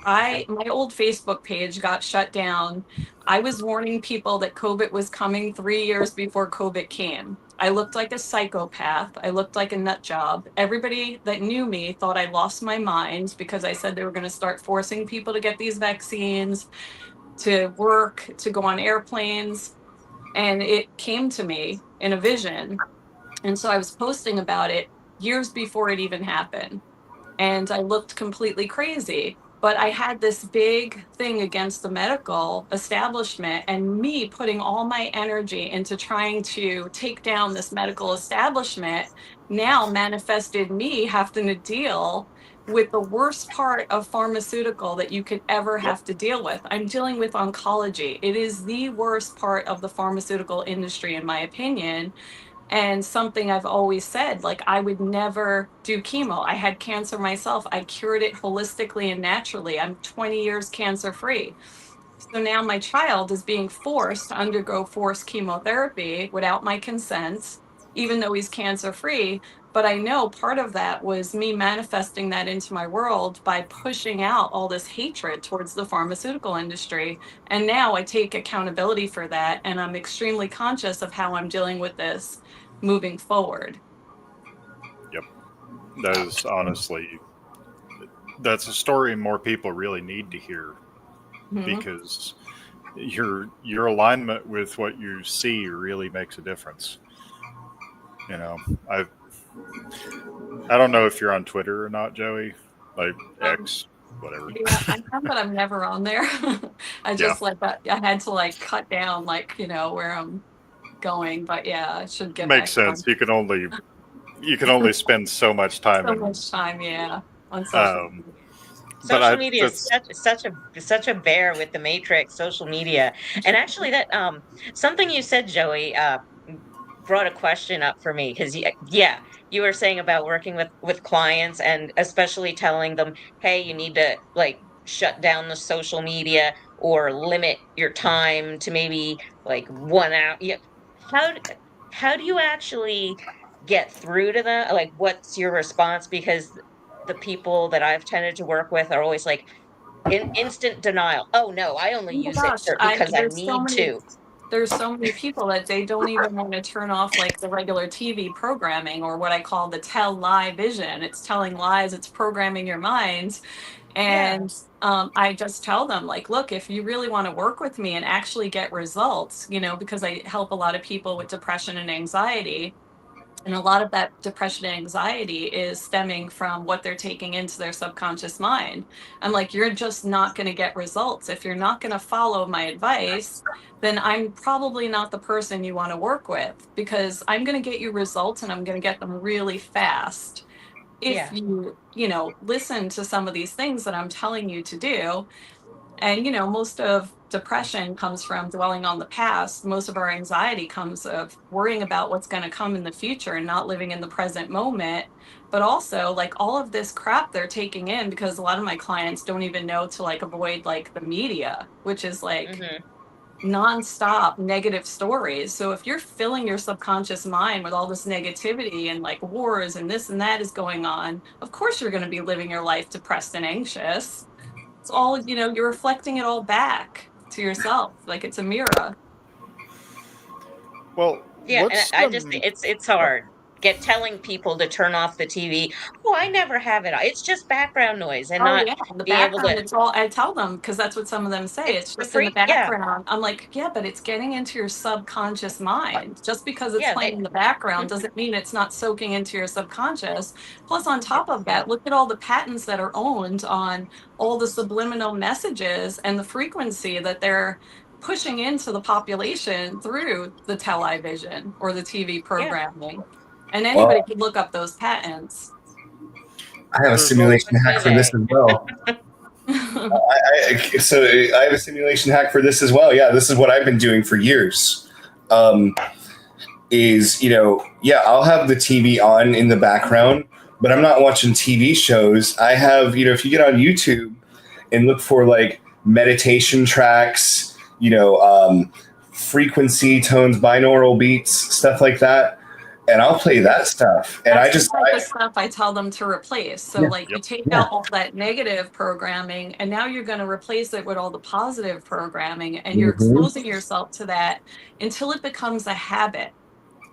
My old Facebook page got shut down. I was warning people that COVID was coming 3 years before COVID came. I looked like a psychopath. I looked like a nut job. Everybody that knew me thought I lost my mind because I said they were going to start forcing people to get these vaccines, to work, to go on airplanes. And it came to me in a vision. And so I was posting about it years before it even happened. And I looked completely crazy. But I had this big thing against the medical establishment, and me putting all my energy into trying to take down this medical establishment now manifested me having to deal with the worst part of pharmaceutical that you could ever Yep. have to deal with. I'm dealing with oncology. It is the worst part of the pharmaceutical industry, in my opinion. And something I've always said, like, I would never do chemo. I had cancer myself. I cured it holistically and naturally. I'm 20 years cancer free. So now my child is being forced to undergo forced chemotherapy without my consent, even though he's cancer free. But I know part of that was me manifesting that into my world by pushing out all this hatred towards the pharmaceutical industry. And now I take accountability for that. And I'm extremely conscious of how I'm dealing with this moving forward. Yep. That is honestly, that's a story more people really need to hear, Mhm. because your alignment with what you see really makes a difference. You know, I I don't know if you're on Twitter or not, Joey. Like Um, X, whatever. yeah, I am, but I'm never on there. I Yeah, just like I had to like cut down like, where I'm going. But yeah, I should get makes back sense. on. You can only spend so much time So in. much time, yeah, on social Um, media. but Social I media is that's such a bear with the matrix, social media. And actually that something you said, Joey, brought a question up for me because yeah, you were saying about working with clients and especially telling them, hey, you need to like shut down the social media or limit your time to maybe like 1 hour. Yeah. How d- how do you actually get through to them? Like, what's your response? Because the people that I've tended to work with are always like in instant denial. Oh no, I only Oh my use it gosh, for I because I need to. there's so many people that they don't even want to turn off like the regular TV programming or what I call the tell lie vision. It's telling lies, it's programming your minds. Yeah. And I just tell them, like, look, if you really want to work with me and actually get results, because I help a lot of people with depression and anxiety. And a lot of that depression and anxiety is stemming from what they're taking into their subconscious mind. I'm like, you're just not going to get results. If you're not going to follow my advice, then I'm probably not the person you want to work with because I'm going to get you results and I'm going to get them really fast if Yeah. you listen to some of these things that I'm telling you to do. And most of depression comes from dwelling on the past. Most of our anxiety comes of worrying about what's going to come in the future and not living in the present moment. But also like all of this crap they're taking in, because a lot of my clients don't even know to like avoid like the media, which is like Hmm. nonstop negative stories. So if you're filling your subconscious mind with all this negativity and like wars and this and that is going on, of course you're going to be living your life depressed and anxious. It's all, you're reflecting it all back to yourself. Like it's a mirror. well. Yeah, and What's I just some? it's Oh, hard get telling people to turn off the TV. Oh, I never have it. It's just background noise and Oh not yeah, in the being able background, to. it's all I tell them because that's what some of them say. It's It's the just in the free. Yeah, background. I'm like, yeah, but it's getting into your subconscious mind. Just because it's yeah. playing in the background doesn't mean it's not soaking into your subconscious. Plus, on top It's of that, look at all the patents that are owned on all the subliminal messages and the frequency that they're pushing into the population through the television or the TV yeah. programming. And Well, anybody can look up those patents. I have a there's all. simulation What hack do for this they? as well. I have a simulation hack for this as well. Yeah, this is what I've been doing for years. Um, yeah, I'll have the TV on in the background, but I'm not watching TV shows. I have, if you get on YouTube and look for like meditation tracks, frequency tones, binaural beats, stuff like that, and I'll play that stuff. And That's the type of stuff I tell them to replace. So, yeah, like, you Yep. take yeah, out all that negative programming, and now you're going to replace it with all the positive programming, and you're hmm exposing yourself to that until it becomes a habit.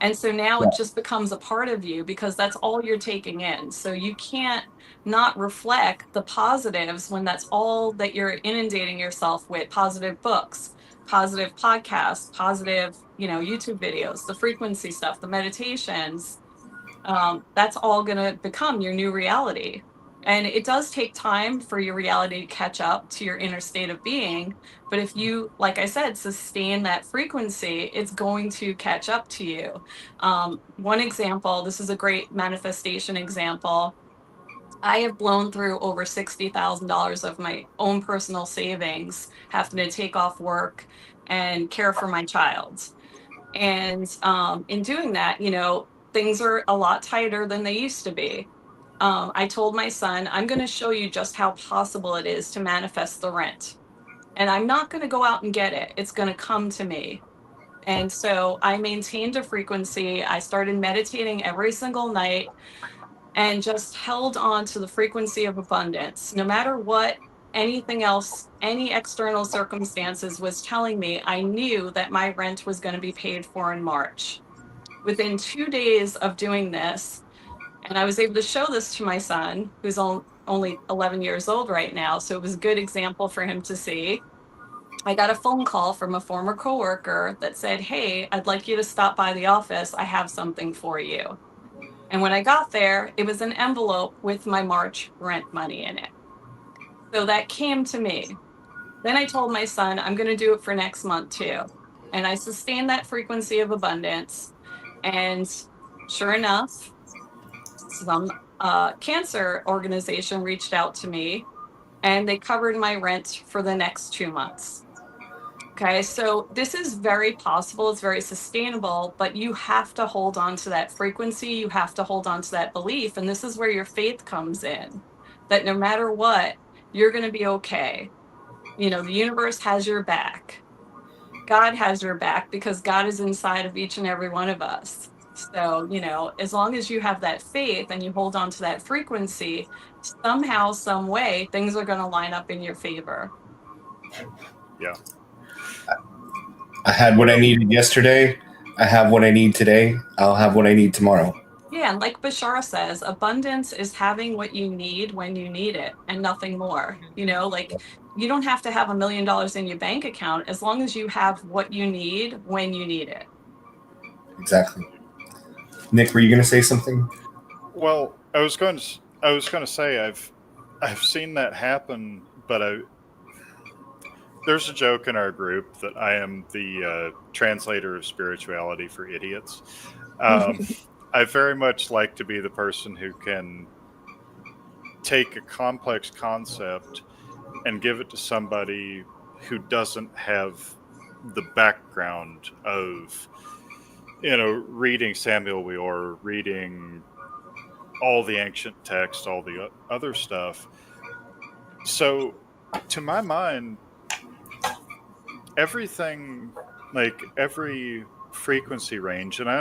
And so now yeah, it just becomes a part of you because that's all you're taking in. So you can't not reflect the positives when that's all that you're inundating yourself with: positive books, positive podcasts, positive, YouTube videos, the frequency stuff, the meditations. That's all going to become your new reality. And it does take time for your reality to catch up to your inner state of being. But if you, like I said, sustain that frequency, it's going to catch up to you. One example, this is a great manifestation example. I have blown through over $60,000 of my own personal savings, having to take off work and care for my child. And in doing that, things are a lot tighter than they used to be. I told my son, I'm going to show you just how possible it is to manifest the rent. And I'm not going to go out and get it, it's going to come to me. And so I maintained a frequency. I started meditating every single night and just held on to the frequency of abundance. No matter what anything else, any external circumstances was telling me, I knew that my rent was going to be paid for in March. Within 2 days of doing this, and I was able to show this to my son, who's only 11 years old right now. So it was a good example for him to see. I got a phone call from a former coworker that said, "Hey, I'd like you to stop by the office. I have something for you." And when I got there, it was an envelope with my March rent money in it. So that came to me. Then I told my son, I'm going to do it for next month too. And I sustained that frequency of abundance. And sure enough, some cancer organization reached out to me and they covered my rent for the next 2 months. Okay, so this is very possible. It's very sustainable, but you have to hold on to that frequency. You have to hold on to that belief. And this is where your faith comes in, that no matter what, you're going to be okay. The universe has your back. God has your back because God is inside of each and every one of us. So, as long as you have that faith and you hold on to that frequency, somehow, some way, things are going to line up in your favor. Yeah. I had what I needed yesterday. I have what I need today. I'll have what I need tomorrow. Yeah, and like Bashar says, abundance is having what you need when you need it and nothing more. Like you don't have to have $1 million in your bank account as long as you have what you need when you need it. Exactly. Nick, were you going to say something? Well, I was going to say I've seen that happen, but there's a joke in our group that I am the translator of spirituality for idiots. I very much like to be the person who can take a complex concept and give it to somebody who doesn't have the background of, reading Samuel Weor, reading all the ancient text, all the other stuff. So, to my mind, everything, like every frequency range, and I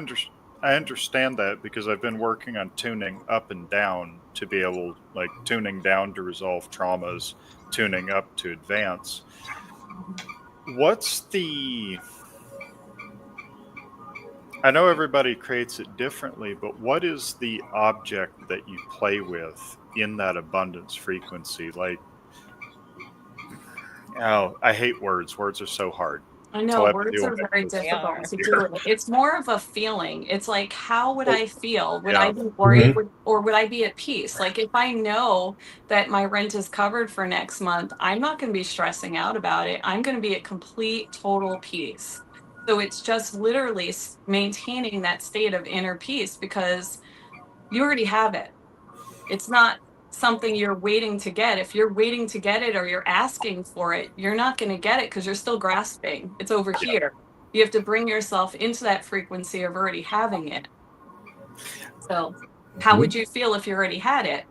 understand that because I've been working on tuning up and down to be able, like tuning down to resolve traumas, tuning up to advance. I know everybody creates it differently, but what is the object that you play with in that abundance frequency? Like, I hate words. Words are so hard. I know words Telepathy will are make very this They difficult are. to easier. do it. It's more of a feeling. It's like, how would I feel? Would I Yeah. be worried or would I be at peace? Like, if I know that my rent is covered for next month, I'm not going to be stressing out about it. I'm going to be at complete, total peace. So it's just literally maintaining that state of inner peace because you already have it. It's not something you're waiting to get. If you're waiting to get it or you're asking for it, you're not going to get it because you're still grasping. It's over Yeah. here. You have to bring yourself into that frequency of already having it. So, how would you feel if you already had it?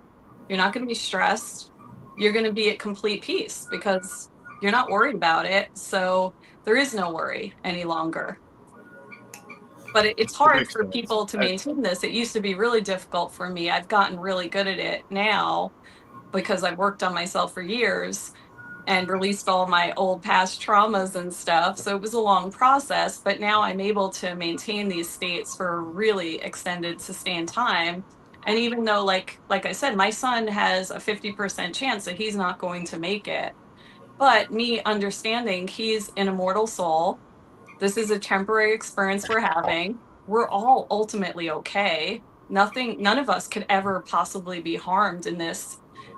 You're not going to be stressed. You're going to be at complete peace because you're not worried about it. So, there is no worry any longer. But it's That hard makes for sense. people to maintain this. It used to be really difficult for me. I've gotten really good at it now because I've worked on myself for years and released all my old past traumas and stuff. So it was a long process, but now I'm able to maintain these states for a really extended, sustained time. And even though, like I said, my son has a 50% chance that he's not going to make it, but me understanding he's an immortal soul, this is a temporary experience we're having. We're all ultimately okay. None of us could ever possibly be harmed in this.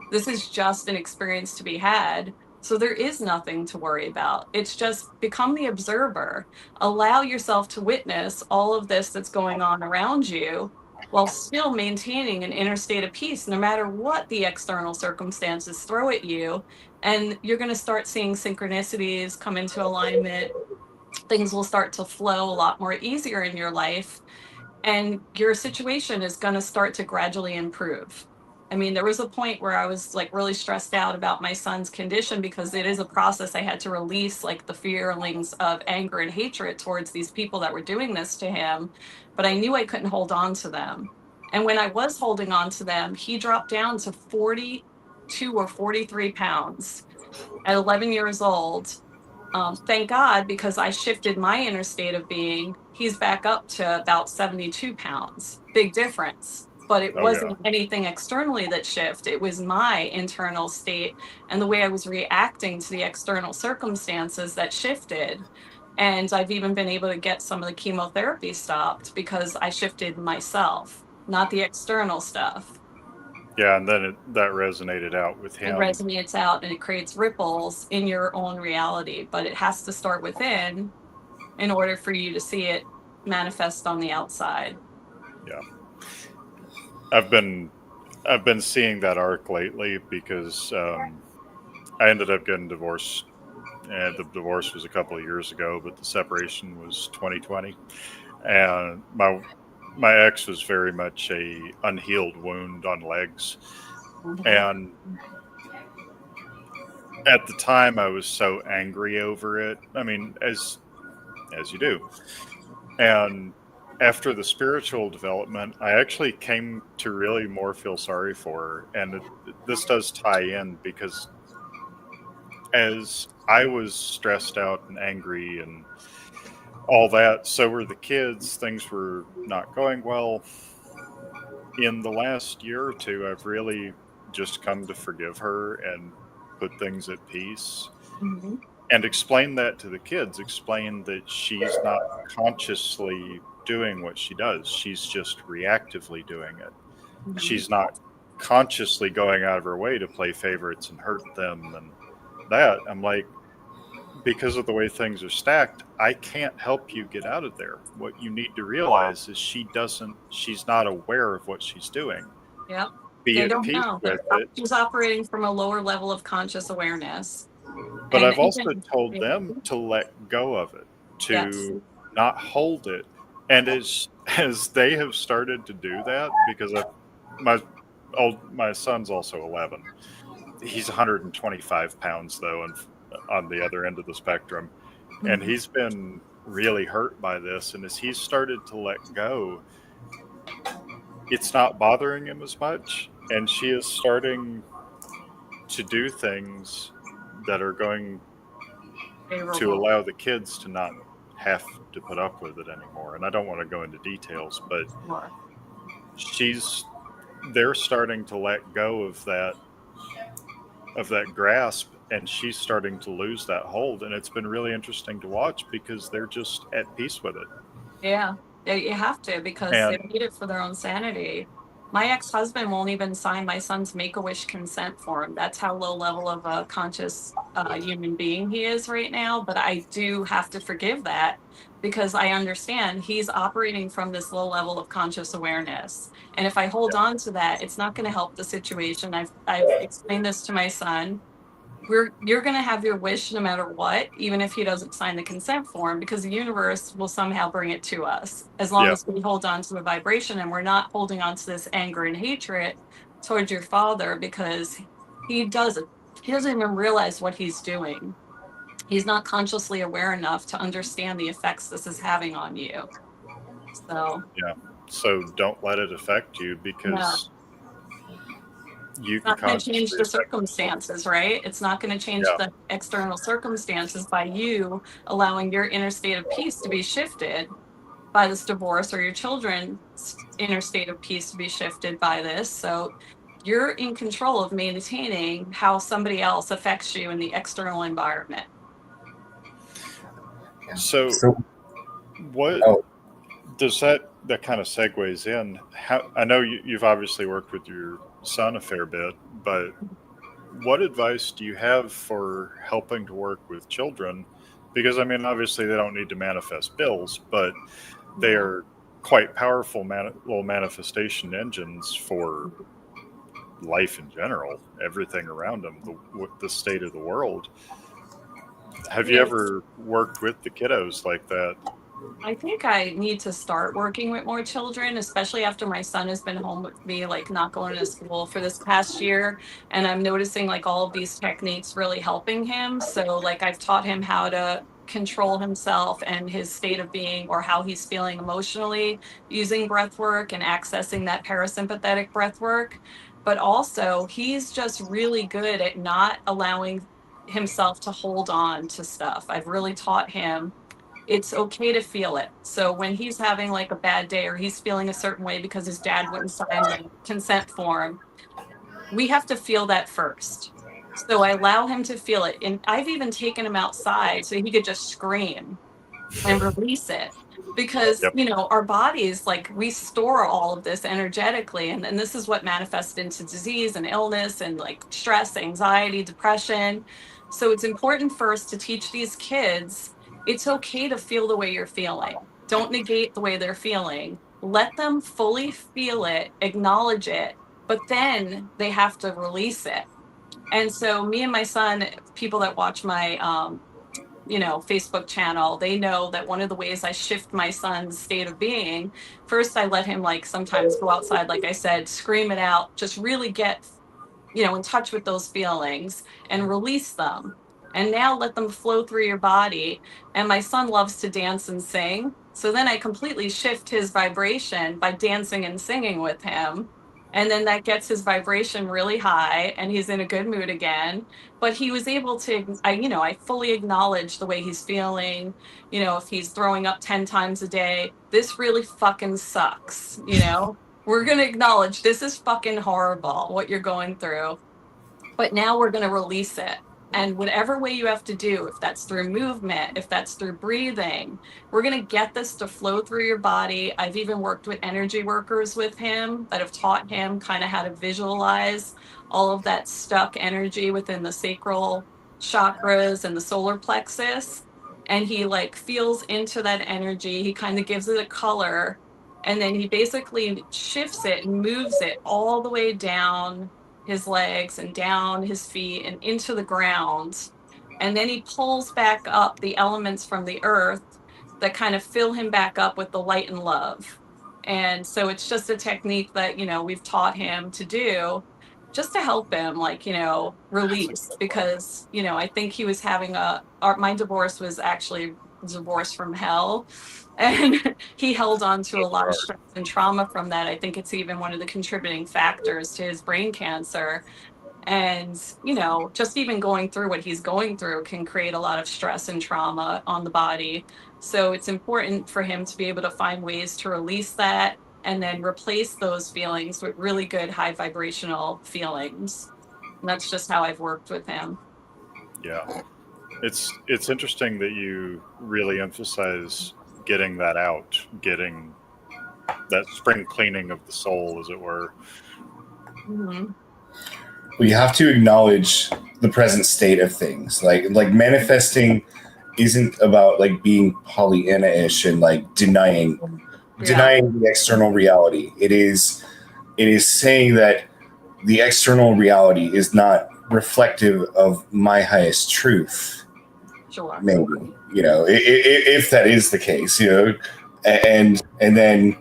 This is just an experience to be had. So there is nothing to worry about. It's just become the observer. Allow yourself to witness all of this that's going on around you while still maintaining an inner state of peace, no matter what the external circumstances throw at you. And you're going to start seeing synchronicities come into alignment. Things will start to flow a lot more easier in your life, and your situation is going to start to gradually improve. I mean, there was a point where I was like really stressed out about my son's condition because it is a process. I had to release like the feelings of anger and hatred towards these people that were doing this to him, but I knew I couldn't hold on to them. And when I was holding on to them, he dropped down to 42 or 43 pounds at 11 years old. Thank God, because I shifted my inner state of being, he's back up to about 72 pounds. Big difference. But it Oh yeah. wasn't anything externally that shifted. It was my internal state and the way I was reacting to the external circumstances that shifted. And I've even been able to get some of the chemotherapy stopped because I shifted myself, not the external stuff. Yeah, and then that resonated out with It him. resonates out and it creates ripples in your own reality, but it has to start within in order for you to see it manifest on the outside. Yeah. I've been seeing that arc lately because I ended up getting divorced, and the divorce was a couple of years ago, but the separation was 2020, and my ex was very much a unhealed wound on legs, and at the time I was so angry over it. I mean, as you do, and after the spiritual development, I actually came to really more feel sorry for her. And this does tie in because as I was stressed out and angry and all that, so were the kids. Things were not going well. In the last year or two, I've really just come to forgive her and put things at peace Mhm. and explain that to the kids. Explain that she's not consciously doing what she does, she's just reactively doing it. Mhm. She's not consciously going out of her way to play favorites and hurt them and that. I'm like, because of the way things are stacked, I can't help you get out of there. What you need to realize is she's not aware of what she's doing. Yep. Be They at don't peace know. with it. She's operating from a lower level of conscious awareness. But And I've also even, told them to let go of it, yes. to not hold it. And as they have started to do that, because my my son's also 11. He's 125 pounds though, and on the other end of the spectrum, and Mhm. he's been really hurt by this. And as he's started to let go, it's not bothering him as much, and she is starting to do things that are going to Favorable. allow the kids to not have to put up with it anymore. And I don't want to go into details, but More. she's they're starting to let go of that grasp, and she's starting to lose that hold, and it's been really interesting to watch because they're just at peace with it. Yeah. Yeah, you have to because they And need it for their own sanity. My ex-husband won't even sign my son's Make-A-Wish consent form. That's how low level of a conscious human being he is right now. But I do have to forgive that because I understand he's operating from this low level of conscious awareness. And if I hold on to that, it's not going to help the situation. I've explained this to my son. You're going to have your wish no matter what, even if he doesn't sign the consent form, because the universe will somehow bring it to us as long yeah, as we hold on to the vibration and we're not holding on to this anger and hatred towards your father, because he doesn't he doesn't even realize what he's doing. He's not consciously aware enough to understand the effects this is having on you. So yeah. So don't let it affect you, no, because you can not going to change consciously the affect yourself. circumstances, right? It's not going to change Yeah, the external circumstances by you allowing your inner state of peace to be shifted by this divorce, or your children's inner state of peace to be shifted by this. So you're in control of maintaining how somebody else affects you in the external environment. so So, what oh, does that kind of segues in? How I know you've obviously worked with your son a fair bit, but what advice do you have for helping to work with children? Because I mean, obviously they don't need to manifest bills, but Yeah. they're quite powerful little manifestation engines for life in general, everything around them, the state of the world. Have you Yes. ever worked with the kiddos like that? I think I need to start working with more children, especially after my son has been home with me, like not going to school for this past year. And I'm noticing like all of these techniques really helping him. So, like, I've taught him how to control himself and his state of being or how he's feeling emotionally using breath work and accessing that parasympathetic breath work. But also, he's just really good at not allowing himself to hold on to stuff. I've really taught him it's okay to feel it. So when he's having like a bad day or he's feeling a certain way because his dad wouldn't sign the consent form, we have to feel that first. So I allow him to feel it. And I've even taken him outside so he could just scream and release it. Because, Yep. our bodies, like, we store all of this energetically. And this is what manifests into disease and illness and like stress, anxiety, depression. So it's important first to teach these kids it's okay to feel the way you're feeling. Don't negate the way they're feeling. Let them fully feel it, acknowledge it, but then they have to release it. And so me and my son, people that watch my Facebook channel, they know that one of the ways I shift my son's state of being, first I let him like sometimes go outside, like I said, scream it out, just really get, in touch with those feelings and release them. And now let them flow through your body. And my son loves to dance and sing. So then I completely shift his vibration by dancing and singing with him. And then that gets his vibration really high and he's in a good mood again. But he was able to, I fully acknowledge the way he's feeling. If he's throwing up 10 times a day, this really fucking sucks. We're going to acknowledge this is fucking horrible what you're going through, but now we're going to release it. And whatever way you have to do, if that's through movement, if that's through breathing, we're going to get this to flow through your body. I've even worked with energy workers with him that have taught him kind of how to visualize all of that stuck energy within the sacral chakras and the solar plexus. And he like feels into that energy. He kind of gives it a color. And then he basically shifts it and moves it all the way down his legs and down his feet and into the ground. And then he pulls back up the elements from the earth that kind of fill him back up with the light and love. And so it's just a technique that, we've taught him to do just to help him, like, release. Because, I think he was having my divorce was actually divorce from hell. And he held on to a lot of stress and trauma from that. I think it's even one of the contributing factors to his brain cancer. And, just even going through what he's going through can create a lot of stress and trauma on the body. So it's important for him to be able to find ways to release that and then replace those feelings with really good high vibrational feelings. And that's just how I've worked with him. Yeah. It's interesting that you really emphasize getting that out, getting that spring cleaning of the soul, as it were. Mm-hmm. We have to acknowledge the present state of things. Like manifesting isn't about like being Pollyanna-ish and like denying the external reality. It is saying that the external reality is not reflective of my highest truth. Sure. Maybe, if that is the case, and then,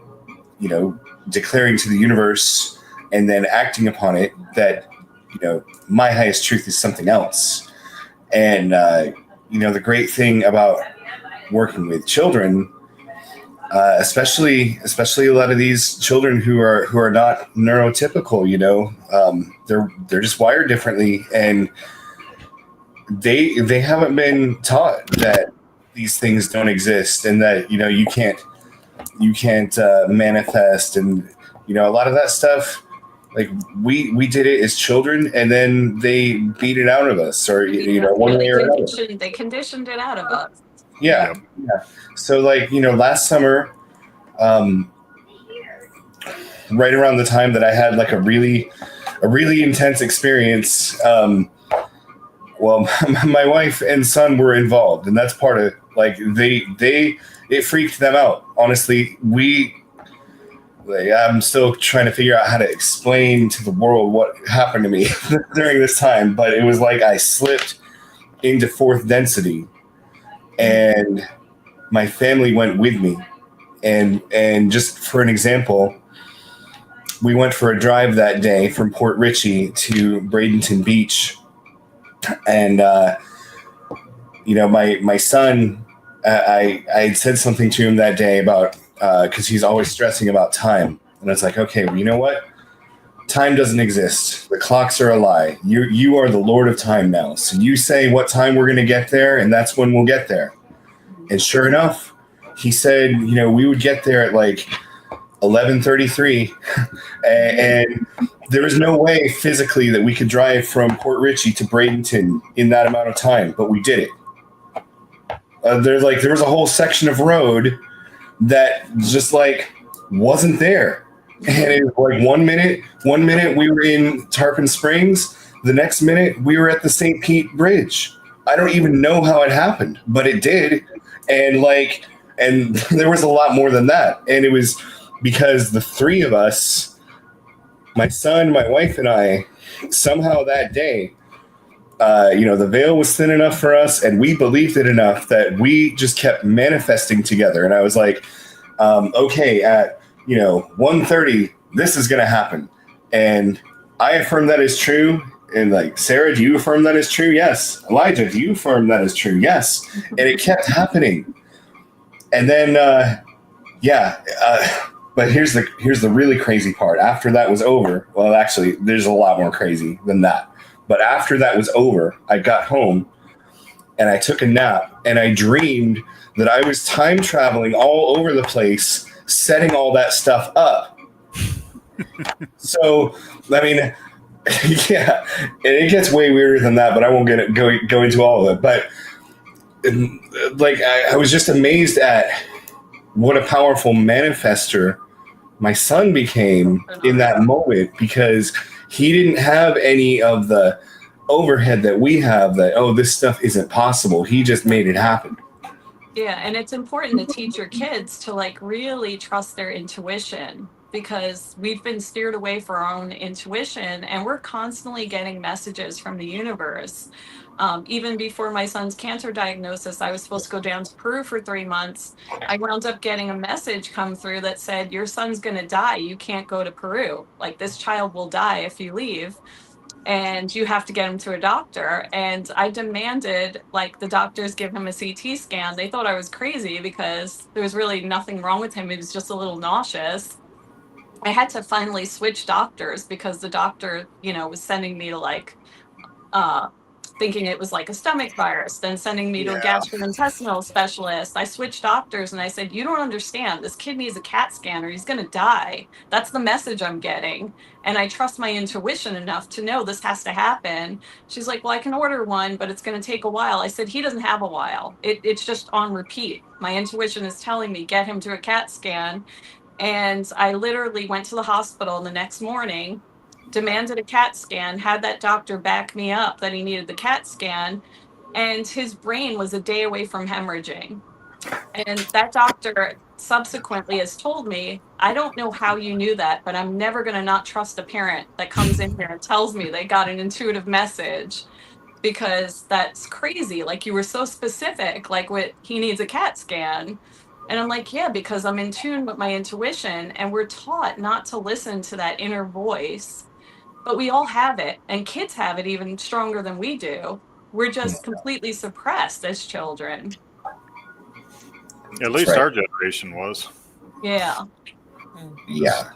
declaring to the universe and then acting upon it that, my highest truth is something else. And, the great thing about working with children, especially a lot of these children who are not neurotypical, they're just wired differently, and they haven't been taught that these things don't exist and that you can't manifest, and a lot of that stuff. Like we did it as children, and then they beat it out of us, or one way or another. They conditioned it out of us. Yeah. So last summer, right around the time that I had like a really intense experience, my wife and son were involved, and that's part of like it freaked them out. Honestly, we Like, I'm still trying to figure out how to explain to the world what happened to me during this time. But it was like I slipped into fourth density, and my family went with me. And just for an example, we went for a drive that day from Port Richey to Bradenton Beach, and my son, I had said something to him that day about because he's always stressing about time, and I was like, okay, well, you know what? Time doesn't exist. The clocks are a lie. You are the Lord of time now. So you say what time we're going to get there, and that's when we'll get there. And sure enough, he said, we would get there at like 11:33, and there was no way physically that we could drive from Port Richey to Bradenton in that amount of time, but we did it. There was a whole section of road that just like wasn't there, and it was like 1 minute we were in Tarpon Springs, the next minute we were at the St. Pete Bridge. I don't even know how it happened, but it did, and there was a lot more than that, and it was because the three of us, my son, my wife, and I, somehow that day, the veil was thin enough for us, and we believed it enough that we just kept manifesting together. And I was like, okay, at 1:30, this is going to happen, and I affirm that is true. And like, Sarah, do you affirm that is true? Yes. Elijah, do you affirm that is true? Yes. And it kept happening. And then, but here's the really crazy part. After that was over, well, actually, there's a lot more crazy than that. But after that was over, I got home and I took a nap, and I dreamed that I was time traveling all over the place, setting all that stuff up. So, I mean, yeah, and it gets way weirder than that, but I won't go into all of it. But like, I was just amazed at what a powerful manifester my son became in that moment, because he didn't have any of the overhead that we have that, oh, this stuff isn't possible. He just made it happen. Yeah, and it's important to teach your kids to like really trust their intuition, because we've been steered away from our own intuition, and we're constantly getting messages from the universe. Even before my son's cancer diagnosis, I was supposed to go down to Peru for 3 months. I wound up getting a message come through that said, your son's going to die. You can't go to Peru. Like, this child will die if you leave, and you have to get him to a doctor. And I demanded, like, the doctors give him a CT scan. They thought I was crazy because there was really nothing wrong with him. He was just a little nauseous. I had to finally switch doctors because the doctor, was sending me to like, thinking it was like a stomach virus, then sending me to a gastrointestinal specialist. I switched doctors and I said, you don't understand. This kid needs a CAT scan or he's going to die. That's the message I'm getting. And I trust my intuition enough to know this has to happen. She's like, well, I can order one, but it's going to take a while. I said, he doesn't have a while. It's just on repeat. My intuition is telling me, get him to a CAT scan. And I literally went to the hospital the next morning, demanded a CAT scan, had that doctor back me up that he needed the CAT scan, and his brain was a day away from hemorrhaging. And that doctor subsequently has told me, I don't know how you knew that, but I'm never going to not trust a parent that comes in here and tells me they got an intuitive message, because that's crazy. Like, you were so specific, like, what he needs a CAT scan. And I'm like, yeah, because I'm in tune with my intuition, and we're taught not to listen to that inner voice. But we all have it, and kids have it even stronger than we do. We're just completely suppressed as children. At least our generation was. Yeah. Yeah.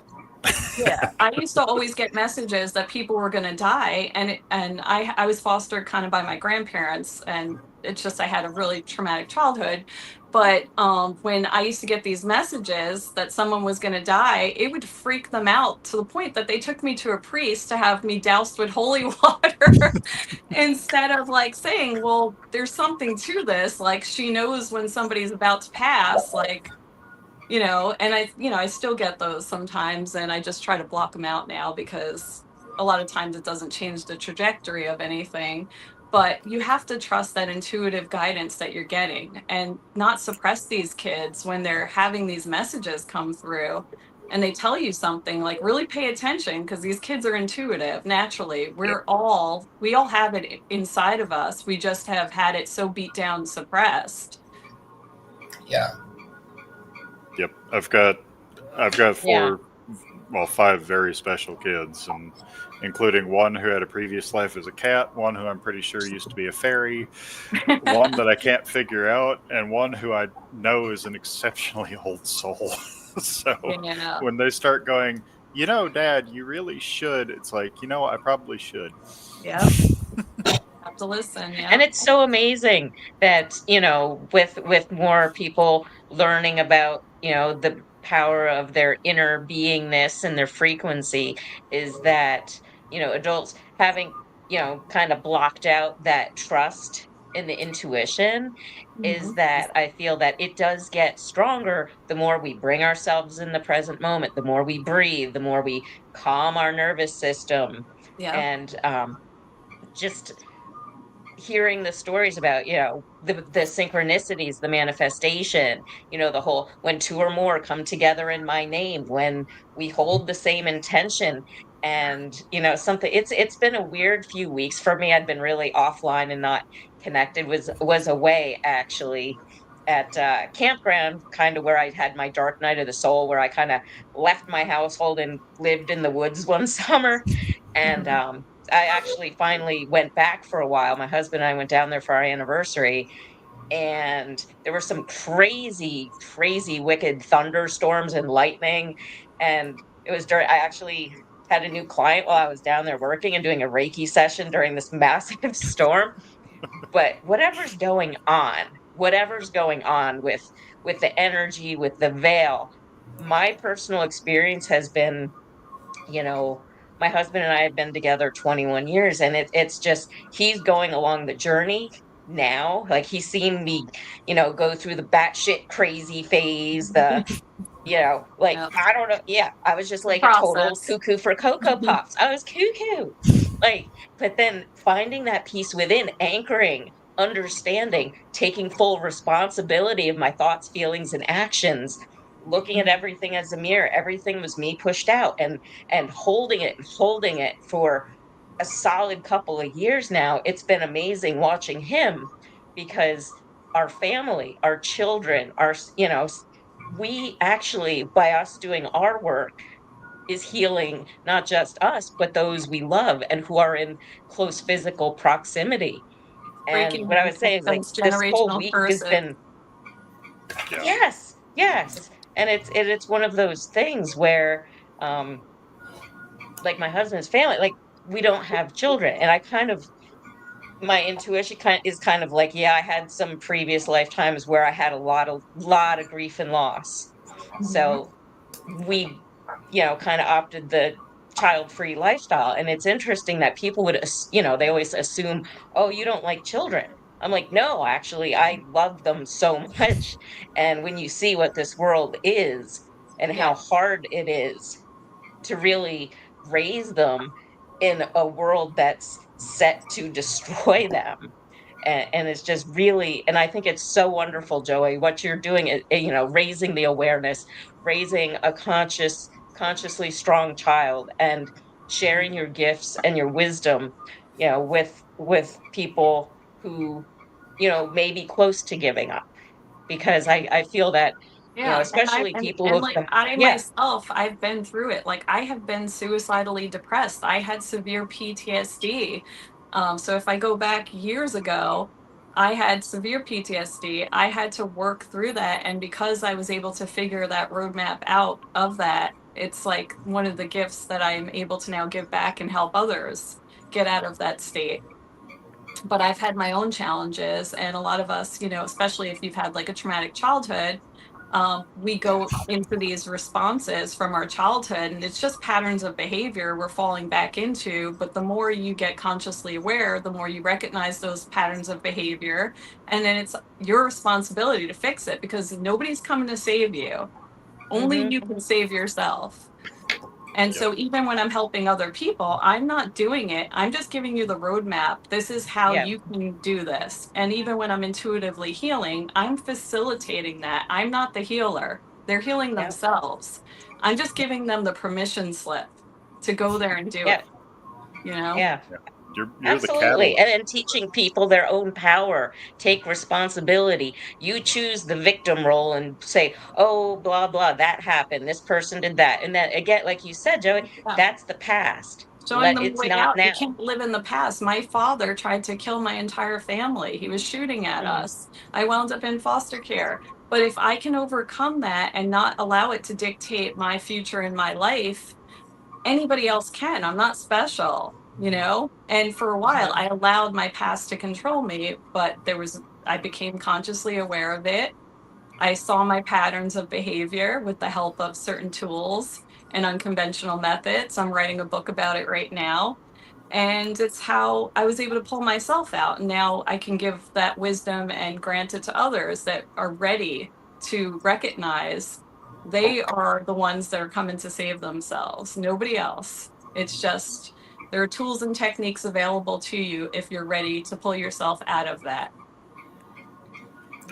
Yeah. I used to always get messages that people were going to die, and I was fostered kind of by my grandparents, and it's just I had a really traumatic childhood. But when I used to get these messages that someone was going to die, it would freak them out to the point that they took me to a priest to have me doused with holy water instead of like saying, well, there's something to this. Like, she knows when somebody's about to pass, like, and I still get those sometimes, and I just try to block them out now, because a lot of times it doesn't change the trajectory of anything. But you have to trust that intuitive guidance that you're getting, and not suppress these kids when they're having these messages come through, and they tell you something, like really pay attention, because these kids are intuitive naturally. We all have it inside of us. We just have had it so beat down, suppressed. Yeah. Yep. I've got Yeah. four, well, five very special kids, and including one who had a previous life as a cat, one who I'm pretty sure used to be a fairy, one that I can't figure out, and one who I know is an exceptionally old soul. So Yeah. when they start going, you know, Dad, you really should, it's like, you know, I probably should. Yep. Have to listen. And Yeah. it's so amazing that, with more people learning about, the power of their inner beingness and their frequency, is that, adults having, kind of blocked out that trust in the intuition, is Mhm. that I feel that it does get stronger the more we bring ourselves in the present moment, the more we breathe, the more we calm our nervous system. Yeah. And just hearing the stories about, the synchronicities, the manifestation, the whole when two or more come together in my name, when we hold the same intention. And something, it's been a weird few weeks for me. I'd been really offline and not connected. Was away actually at campground, kind of where I had my dark night of the soul, where I kind of left my household and lived in the woods one summer. And Mhm. I actually finally went back for a while. My husband and I went down there for our anniversary, and there were some crazy, crazy, wicked thunderstorms and lightning. And it was during, I actually had a new client while I was down there working and doing a Reiki session during this massive storm. But whatever's going on with the energy, with the veil, my personal experience has been, you know, my husband and I have been together 21 years, and it's just he's going along the journey now. Like he's seen me, go through the batshit crazy phase, like Yeah. I don't know. Yeah, I was just The like a total process. cuckoo for Cocoa Puffs. I was cuckoo. Like, but then finding that peace within, anchoring, understanding, taking full responsibility of my thoughts, feelings, and actions, looking at everything as a mirror. Everything was me pushed out, and holding it for a solid couple of years now. It's been amazing watching him, because our family, our children, we actually, by us doing our work, is healing not just us, but those we love and who are in close physical proximity. And what I Breaking would say is like those this whole generational week has curses. been, Yeah. yes, yes. And it's one of those things where, um, like my husband's family, like we don't have children. And I kind of, my intuition is kind of like, yeah, I had some previous lifetimes where I had a lot of grief and loss. Mhm. So we, kind of opted the child-free lifestyle. And it's interesting that people would, they always assume, oh, you don't like children. I'm like, no, actually, I love them so much. And when you see what this world is and Yeah. how hard it is to really raise them in a world that's set to destroy them. And it's just really, and I think it's so wonderful, Joey, what you're doing, raising the awareness, raising a consciously strong child, and sharing your gifts and your wisdom, with people who, may be close to giving up. Because I feel that, Yeah, and I especially and people who and have like been, I yeah. myself, I've been through it. Like I have been suicidally depressed. I had severe PTSD. So if I go back years ago, I had severe PTSD. I had to work through that, and because I was able to figure that roadmap out of that, it's like one of the gifts that I'm able to now give back and help others get out of that state. But I've had my own challenges, and a lot of us, especially if you've had like a traumatic childhood, we go into these responses from our childhood, and it's just patterns of behavior we're falling back into. But the more you get consciously aware, the more you recognize those patterns of behavior, and then it's your responsibility to fix it, because nobody's coming to save you. Only Hmm. you can save yourself. And Yep. so even when I'm helping other people, I'm not doing it. I'm just giving you the roadmap. This is how Yeah. you can do this. And even when I'm intuitively healing, I'm facilitating that. I'm not the healer. They're healing Yep. themselves. I'm just giving them the permission slip to go there and do Yeah. it, you know? Yeah. You're the Absolutely. catalyst. And teaching people their own power, take responsibility. You choose the victim role and say, oh, blah, blah, that happened. This person did that. And then again, like you said, Joey, Yeah. that's the past. Showing them the It's way not out. You now. can't live in the past. My father tried to kill my entire family. He was shooting at Mm, us. I wound up in foster care. But if I can overcome that and not allow it to dictate my future in my life, anybody else can. I'm not special, you know? And for a while, mhm. I allowed my past to control me, but I became consciously aware of it. I saw my patterns of behavior with the help of certain tools and unconventional methods. I'm writing a book about it right now. And it's how I was able to pull myself out. And now I can give that wisdom and grant it to others that are ready to recognize they are the ones that are coming to save themselves, nobody else. It's just there are tools and techniques available to you if you're ready to pull yourself out of that.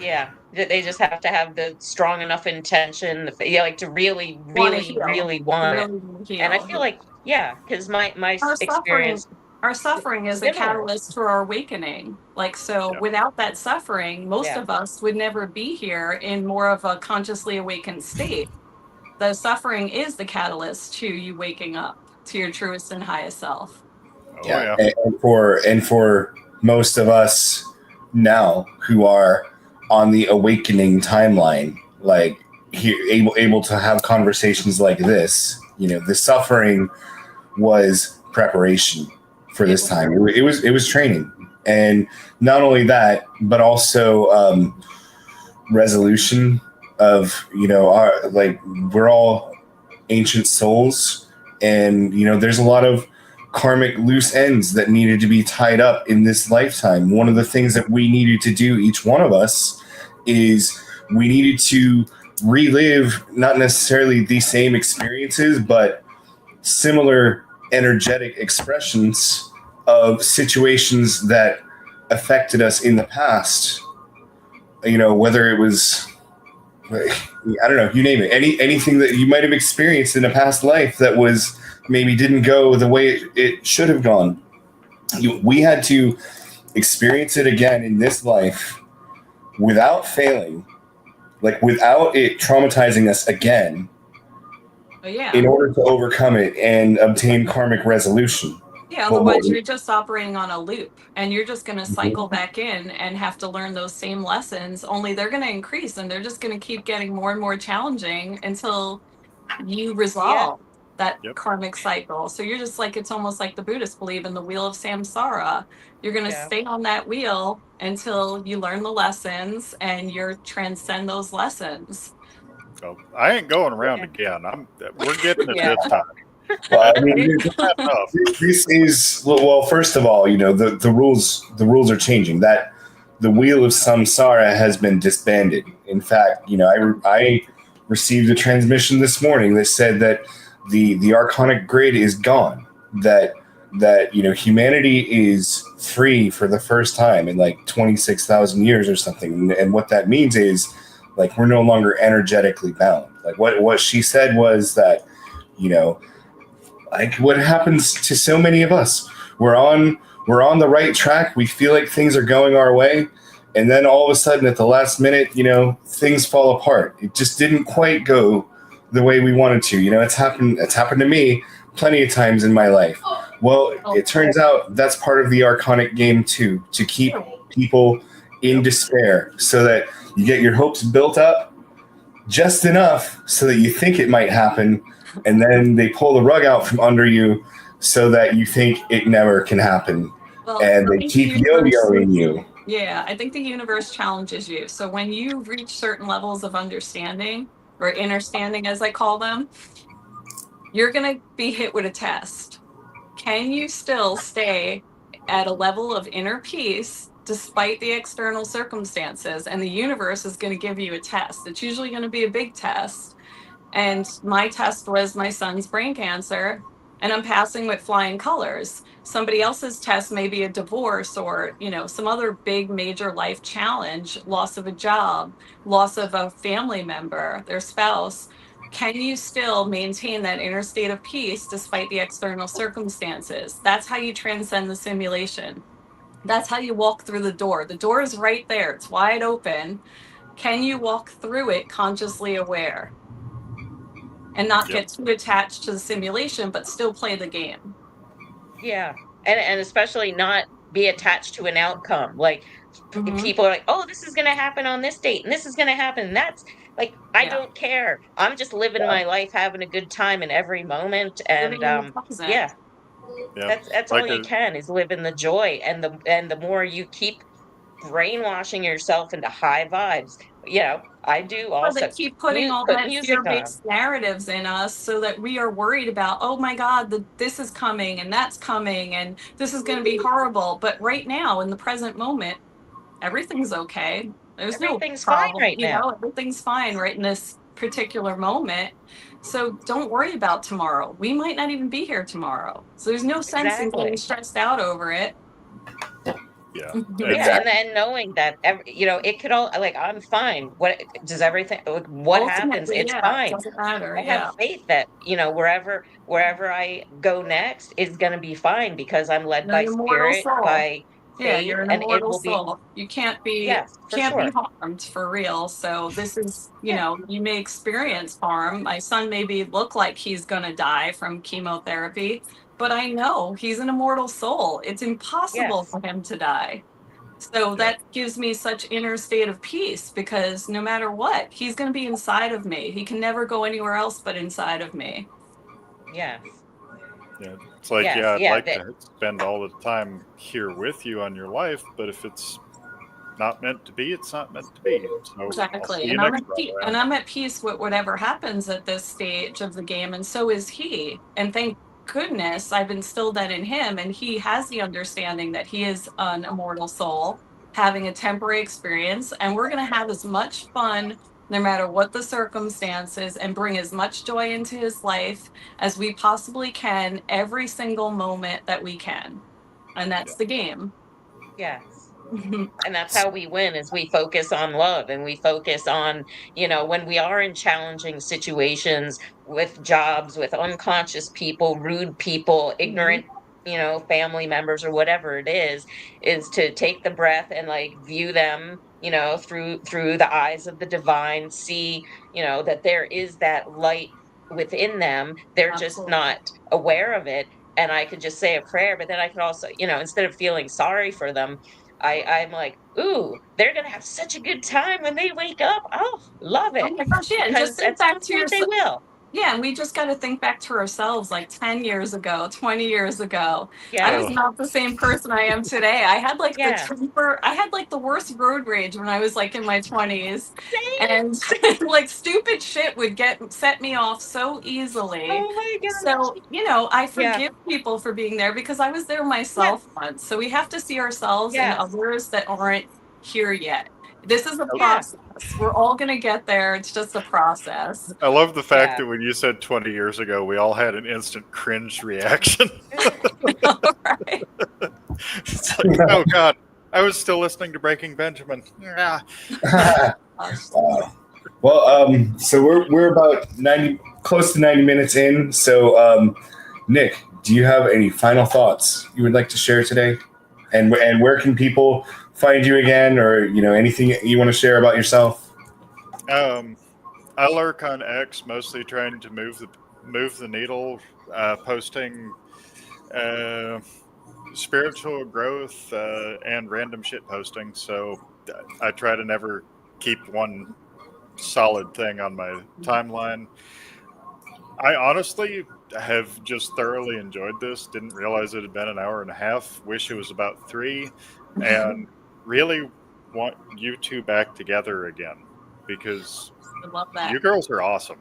Yeah. They just have to have the strong enough intention, like to really, Want to really, heal, really to want it. really want to And I heal. feel like, yeah, because our suffering experience our is suffering is a similar. catalyst for our awakening. Like, so Yeah. without that suffering, most Yeah. of us would never be here in more of a consciously awakened state. The suffering is the catalyst to you waking up to your truest and highest self. Oh Yeah, yeah. and for most of us now who are on the awakening timeline, like here, able to have conversations like this, the suffering was preparation for It this was, time. It was training, and not only that, but also resolution of our, like, we're all ancient souls, and there's a lot of karmic loose ends that needed to be tied up in this lifetime. One of the things that we needed to do, each one of us, is we needed to relive not necessarily the same experiences, but similar energetic expressions of situations that affected us in the past. Whether it was, I don't know, you name it, anything that you might have experienced in a past life that was maybe didn't go the way it should have gone. We had to experience it again in this life without failing, like without it traumatizing us again, but yeah. in order to overcome it and obtain karmic resolution. Yeah, But otherwise you're just operating on a loop and you're just going to cycle Mhm. back in and have to learn those same lessons, only they're going to increase and they're just going to keep getting more and more challenging until you Yeah. resolve that Yep. karmic cycle. So you're just like, it's almost like the Buddhists believe in the wheel of samsara. You're going to Yeah. stay on that wheel until you learn the lessons and you're transcend those lessons. So I ain't going around Yeah. again. We're getting it Yeah. this time. Well, I Right? mean, this is, well. First of all, the rules are changing. That the wheel of samsara has been disbanded. In fact, I received a transmission this morning that said that the archonic grid is gone. That humanity is free for the first time in like 26,000 years or something. And what that means is, like, we're no longer energetically bound. Like, what she said was that, you know like what happens to so many of us. We're on the right track. We feel like things are going our way, and then all of a sudden at the last minute, things fall apart. It just didn't quite go the way we wanted to. It's happened to me plenty of times in my life. Well, it turns out that's part of the archonic game too, to keep people in despair, so that you get your hopes built up just enough so that you think it might happen, and then they pull the rug out from under you so that you think it never can happen, Well, and I they think the keep universe, yo-yoing you. yeah, I think the universe challenges you. So when you reach certain levels of understanding or understanding, as I call them, you're going to be hit with a test. Can you still stay at a level of inner peace despite the external circumstances? And the universe is going to give you a test. It's usually going to be a big test. And my test was my son's brain cancer. and I'm passing with flying colors. Somebody else's test may be a divorce or, some other big major life challenge, loss of a job, loss of a family member, their spouse. Can you still maintain that inner state of peace despite the external circumstances? That's how you transcend the simulation. That's how you walk through the door. The door is right there. It's wide open. Can you walk through it consciously aware and not Yep. get too attached to the simulation, but still play the game? Yeah. And especially not be attached to an outcome. Like Hmm. people are like, "Oh, this is going to happen on this date and this is going to happen." And that's like I Yeah. don't care. I'm just living my life having a good time in every moment and Living in the present. yeah, Yeah. that's all Like you can is live in the joy and the more you keep brainwashing yourself into high vibes. I do Or they also keep putting all put that music on. fear-based narratives in us so that we are worried about, oh my God, this is coming and that's coming and this is going to be horrible. But right now, in the present moment, everything's okay. There's no Everything's fine problem, right now. everything's fine right in this particular moment. So don't worry about tomorrow. We might not even be here tomorrow. So there's no sense in getting Exactly. stressed out over it. yeah. Yeah, And and then knowing that it could all like I'm fine. What does everything? Like, what happens? Ultimately, It's yeah, it fine. doesn't matter. I have Yeah. faith that wherever I go next is going to be fine because I'm led You're by an immortal spirit, soul. by Yeah, faith, you're an and it immortal will be soul. You can't be yes, for can't be sure. harmed for real. So this is, Yeah, you may experience harm. My son maybe look like he's gonna die from chemotherapy, but I know he's an immortal soul. It's impossible yes, for him to die. So yeah. that gives me such inner state of peace because no matter what, he's gonna be inside of me. He can never go anywhere else but inside of me. yes, Yeah. It's like, yes, yeah, I'd yeah. like to spend all the time here with you on your life, but if it's not meant to be, it's not meant to be. So I'll see Exactly. you And I'm next at run peace, and around. I'm at peace with whatever happens at this stage of the game, and so is he. And thank goodness I've instilled that in him, and he has the understanding that he is an immortal soul having a temporary experience, and we're going to have as much fun no matter what the circumstances and bring as much joy into his life as we possibly can every single moment that we can. And Yeah. that's the game. Yes. And that's how we win is we focus on love and we focus on when we are in challenging situations with jobs with unconscious people, rude people, ignorant family members or whatever it is to take the breath and like view them through the eyes of the divine, see that there is that light within them. They're just Absolutely. not aware of it, and I could just say a prayer, but then I could also instead of feeling sorry for them, I'm like, "Ooh, they're gonna have such a good time when they wake up. Oh, love Oh it." my gosh, yeah, and just Because think at back some to point they yourself. will. Yeah, and we just got to think back to ourselves like 10 years ago, 20 years ago. I was Yes. Oh, not the same person I am today. Yeah. I had like the worst road rage when I was like in my 20s. Same. And like stupid shit would set me off so easily. Oh my gosh. So, I Yeah. forgive people for being there because I was there Yes. myself once. So we have to see ourselves and Yes. others that aren't here yet. This is a Yeah. process. We're all going to get there. It's just a process. I love the fact Yeah. that when you said 20 years ago, we all had an instant cringe reaction. Right. It's like, oh God, I was still listening to Breaking Benjamin. Yeah. Gosh. So we're about 90, close to 90 minutes in. So, Nick, do you have any final thoughts you would like to share today? And where can people find you again, or anything you want to share about yourself? I lurk on X, mostly trying to move the needle, posting uh, spiritual growth and random shit posting. So I try to never keep one solid thing on my timeline. I honestly have just thoroughly enjoyed this. Didn't realize it had been an hour and a half. Wish it was about 3, and really want you two back together again because I love that. you girls are awesome.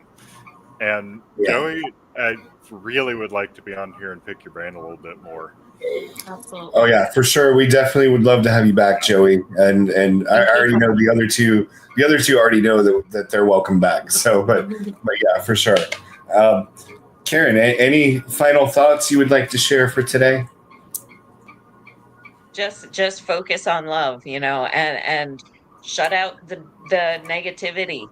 And Yeah. Joey, I really would like to be on here and pick your brain a little bit more. Absolutely. Oh yeah, for sure. We definitely would love to have you back, Joey. And I already know the other two. The other two already know that they're welcome back. So, but yeah, for sure. Um, Karen, any final thoughts you would like to share for today? Just focus on love, and shut out the negativity.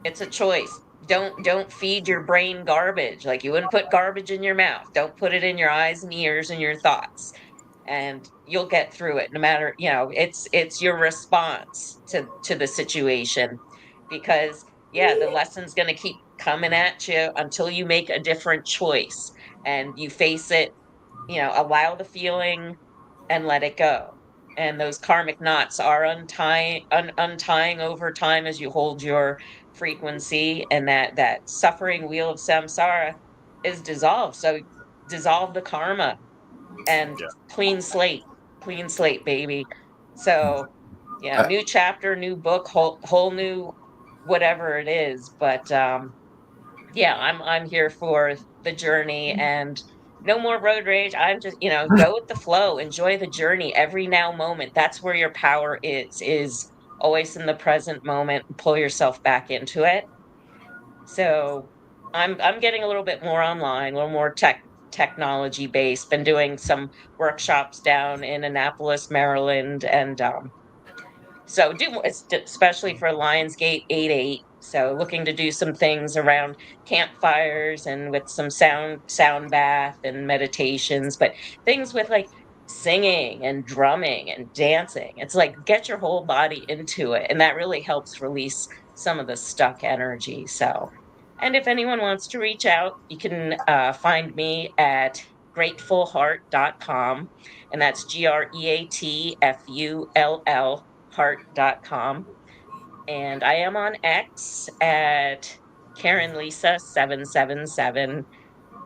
It's a choice. Don't feed your brain garbage. Like, you wouldn't put garbage in your mouth. Don't put it in your eyes and ears and your thoughts. And you'll get through it, no matter, it's your response to the situation. Because, yeah, the lesson's going to keep coming at you until you make a different choice and you face it, allow the feeling and let it go. And those karmic knots are untying over time as you hold your frequency, and that suffering wheel of samsara is dissolved. So dissolve the karma and Yeah. clean slate, baby. So yeah, Uh, new chapter, new book, whole new whatever it is. But yeah, I'm here for the journey, and no more road rage. I'm just, go with the flow, enjoy the journey, every now moment. That's where your power is always in the present moment. Pull yourself back into it. So I'm getting a little bit more online, a little more technology based. Been doing some workshops down in Annapolis, Maryland, and so especially for Lionsgate 8-8. So looking to do some things around campfires and with some sound bath and meditations, but things with like singing and drumming and dancing. It's like get your whole body into it, and that really helps release some of the stuck energy. So, and if anyone wants to reach out, you can find me at gratefulheart.com, and that's GREATFULL heart.com. And I am on X at Karen Lisa 777.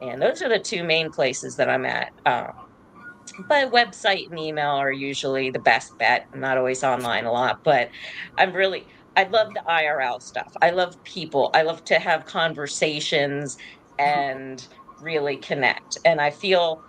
And those are the two main places that I'm at. But website and email are usually the best bet. I'm not always online a lot, but I love the IRL stuff. I love people. I love to have conversations and really connect. And I feel,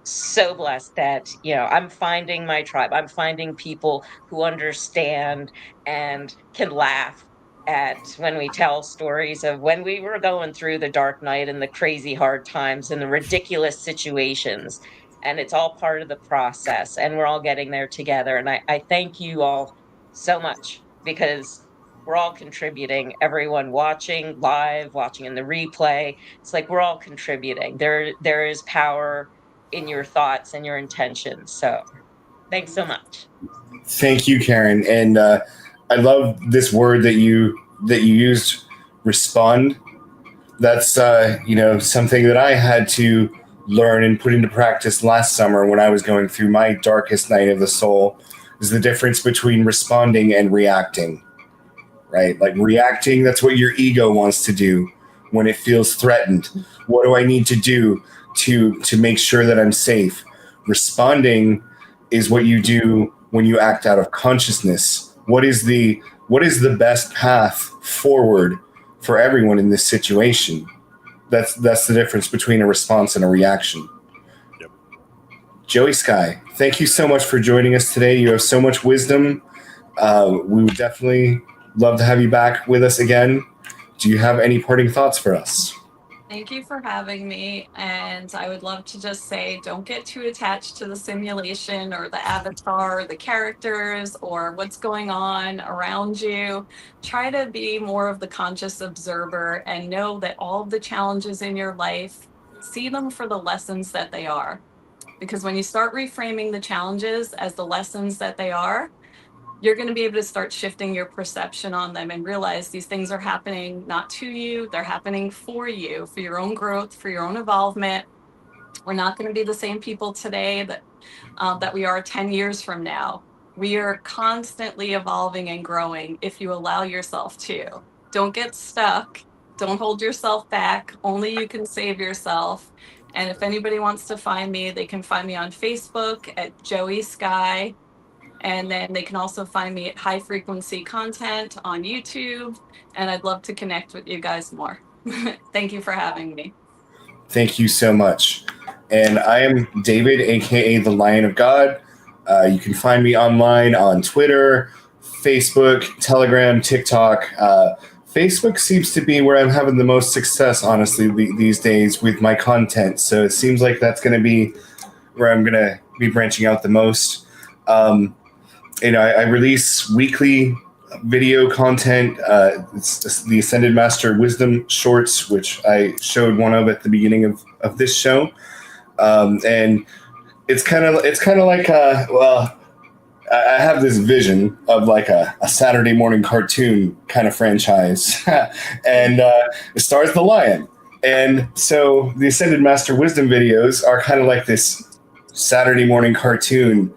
so blessed that, I'm finding my tribe. I'm finding people who understand and can laugh at when we tell stories of when we were going through the dark night and the crazy hard times and the ridiculous situations, and it's all part of the process, and we're all getting there together. And I thank you all so much, because we're all contributing. Everyone watching live, watching in the replay, it's like we're all contributing. There is power in your thoughts and your intentions. So thanks so much. Thank you, Karen. And I love this word that you used, respond. That's something that I had to learn and put into practice last summer when I was going through my darkest night of the soul. Is the difference between responding and reacting, right? Like reacting, that's what your ego wants to do when it feels threatened. What do I need to do to make sure that I'm safe? Responding is what you do when you act out of consciousness. What is the best path forward for everyone in this situation? That's the difference between a response and a reaction. Yep. Joey Sky, thank you so much for joining us today. You have so much wisdom. We would definitely love to have you back with us again. Do you have any parting thoughts for us? Thank you for having me. And I would love to just say, don't get too attached to the simulation or the avatar or the characters or what's going on around you. Try to be more of the conscious observer and know that all of the challenges in your life, see them for the lessons that they are. Because when you start reframing the challenges as the lessons that they are, you're going to be able to start shifting your perception on them and realize these things are happening not to you, they're happening for you, for your own growth, for your own involvement. We're not going to be the same people today that we are 10 years from now. We are constantly evolving and growing if you allow yourself to. Don't get stuck. Don't hold yourself back. Only you can save yourself. And if anybody wants to find me, they can find me on Facebook at Joey Sky. And then they can also find me at High Frequency Content on YouTube. And I'd love to connect with you guys more. Thank you for having me. Thank you so much. And I am David, aka the Lion of God. You can find me online on Twitter, Facebook, Telegram, TikTok. Facebook seems to be where I'm having the most success, honestly, these days with my content. So it seems like that's going to be where I'm going to be branching out the most. I release weekly video content. It's the Ascended Master Wisdom Shorts, which I showed one of at the beginning of this show. And it's kind of like I have this vision of like a Saturday morning cartoon kind of franchise, and it stars the lion. And so the Ascended Master Wisdom videos are kind of like this Saturday morning cartoon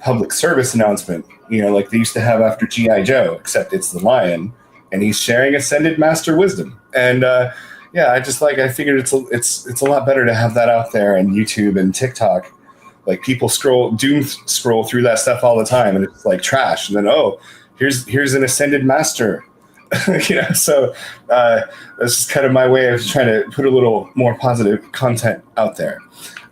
public service announcement, like they used to have after G.I. Joe, except it's the lion, and he's sharing Ascended Master Wisdom. And I figured it's a lot better to have that out there on YouTube and TikTok. Like people doom scroll through that stuff all the time, and it's like trash. And then here's an Ascended Master, So that's just kind of my way of trying to put a little more positive content out there.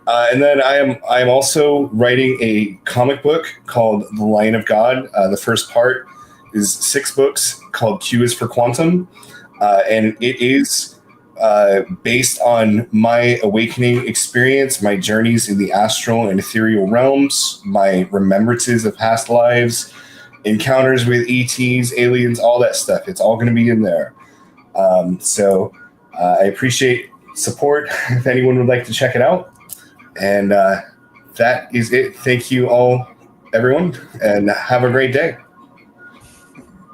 And then I am also writing a comic book called The Lion of God. The first part is 6 books called Q is for Quantum, and it is based on my awakening experience, my journeys in the astral and ethereal realms, my remembrances of past lives, encounters with ETs, aliens, all that stuff. It's all going to be in there. So I appreciate support if anyone would like to check it out. And that is it. Thank you all, everyone, and have a great day.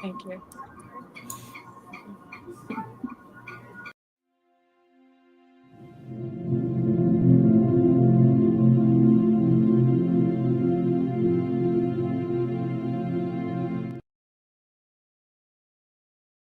Thank you.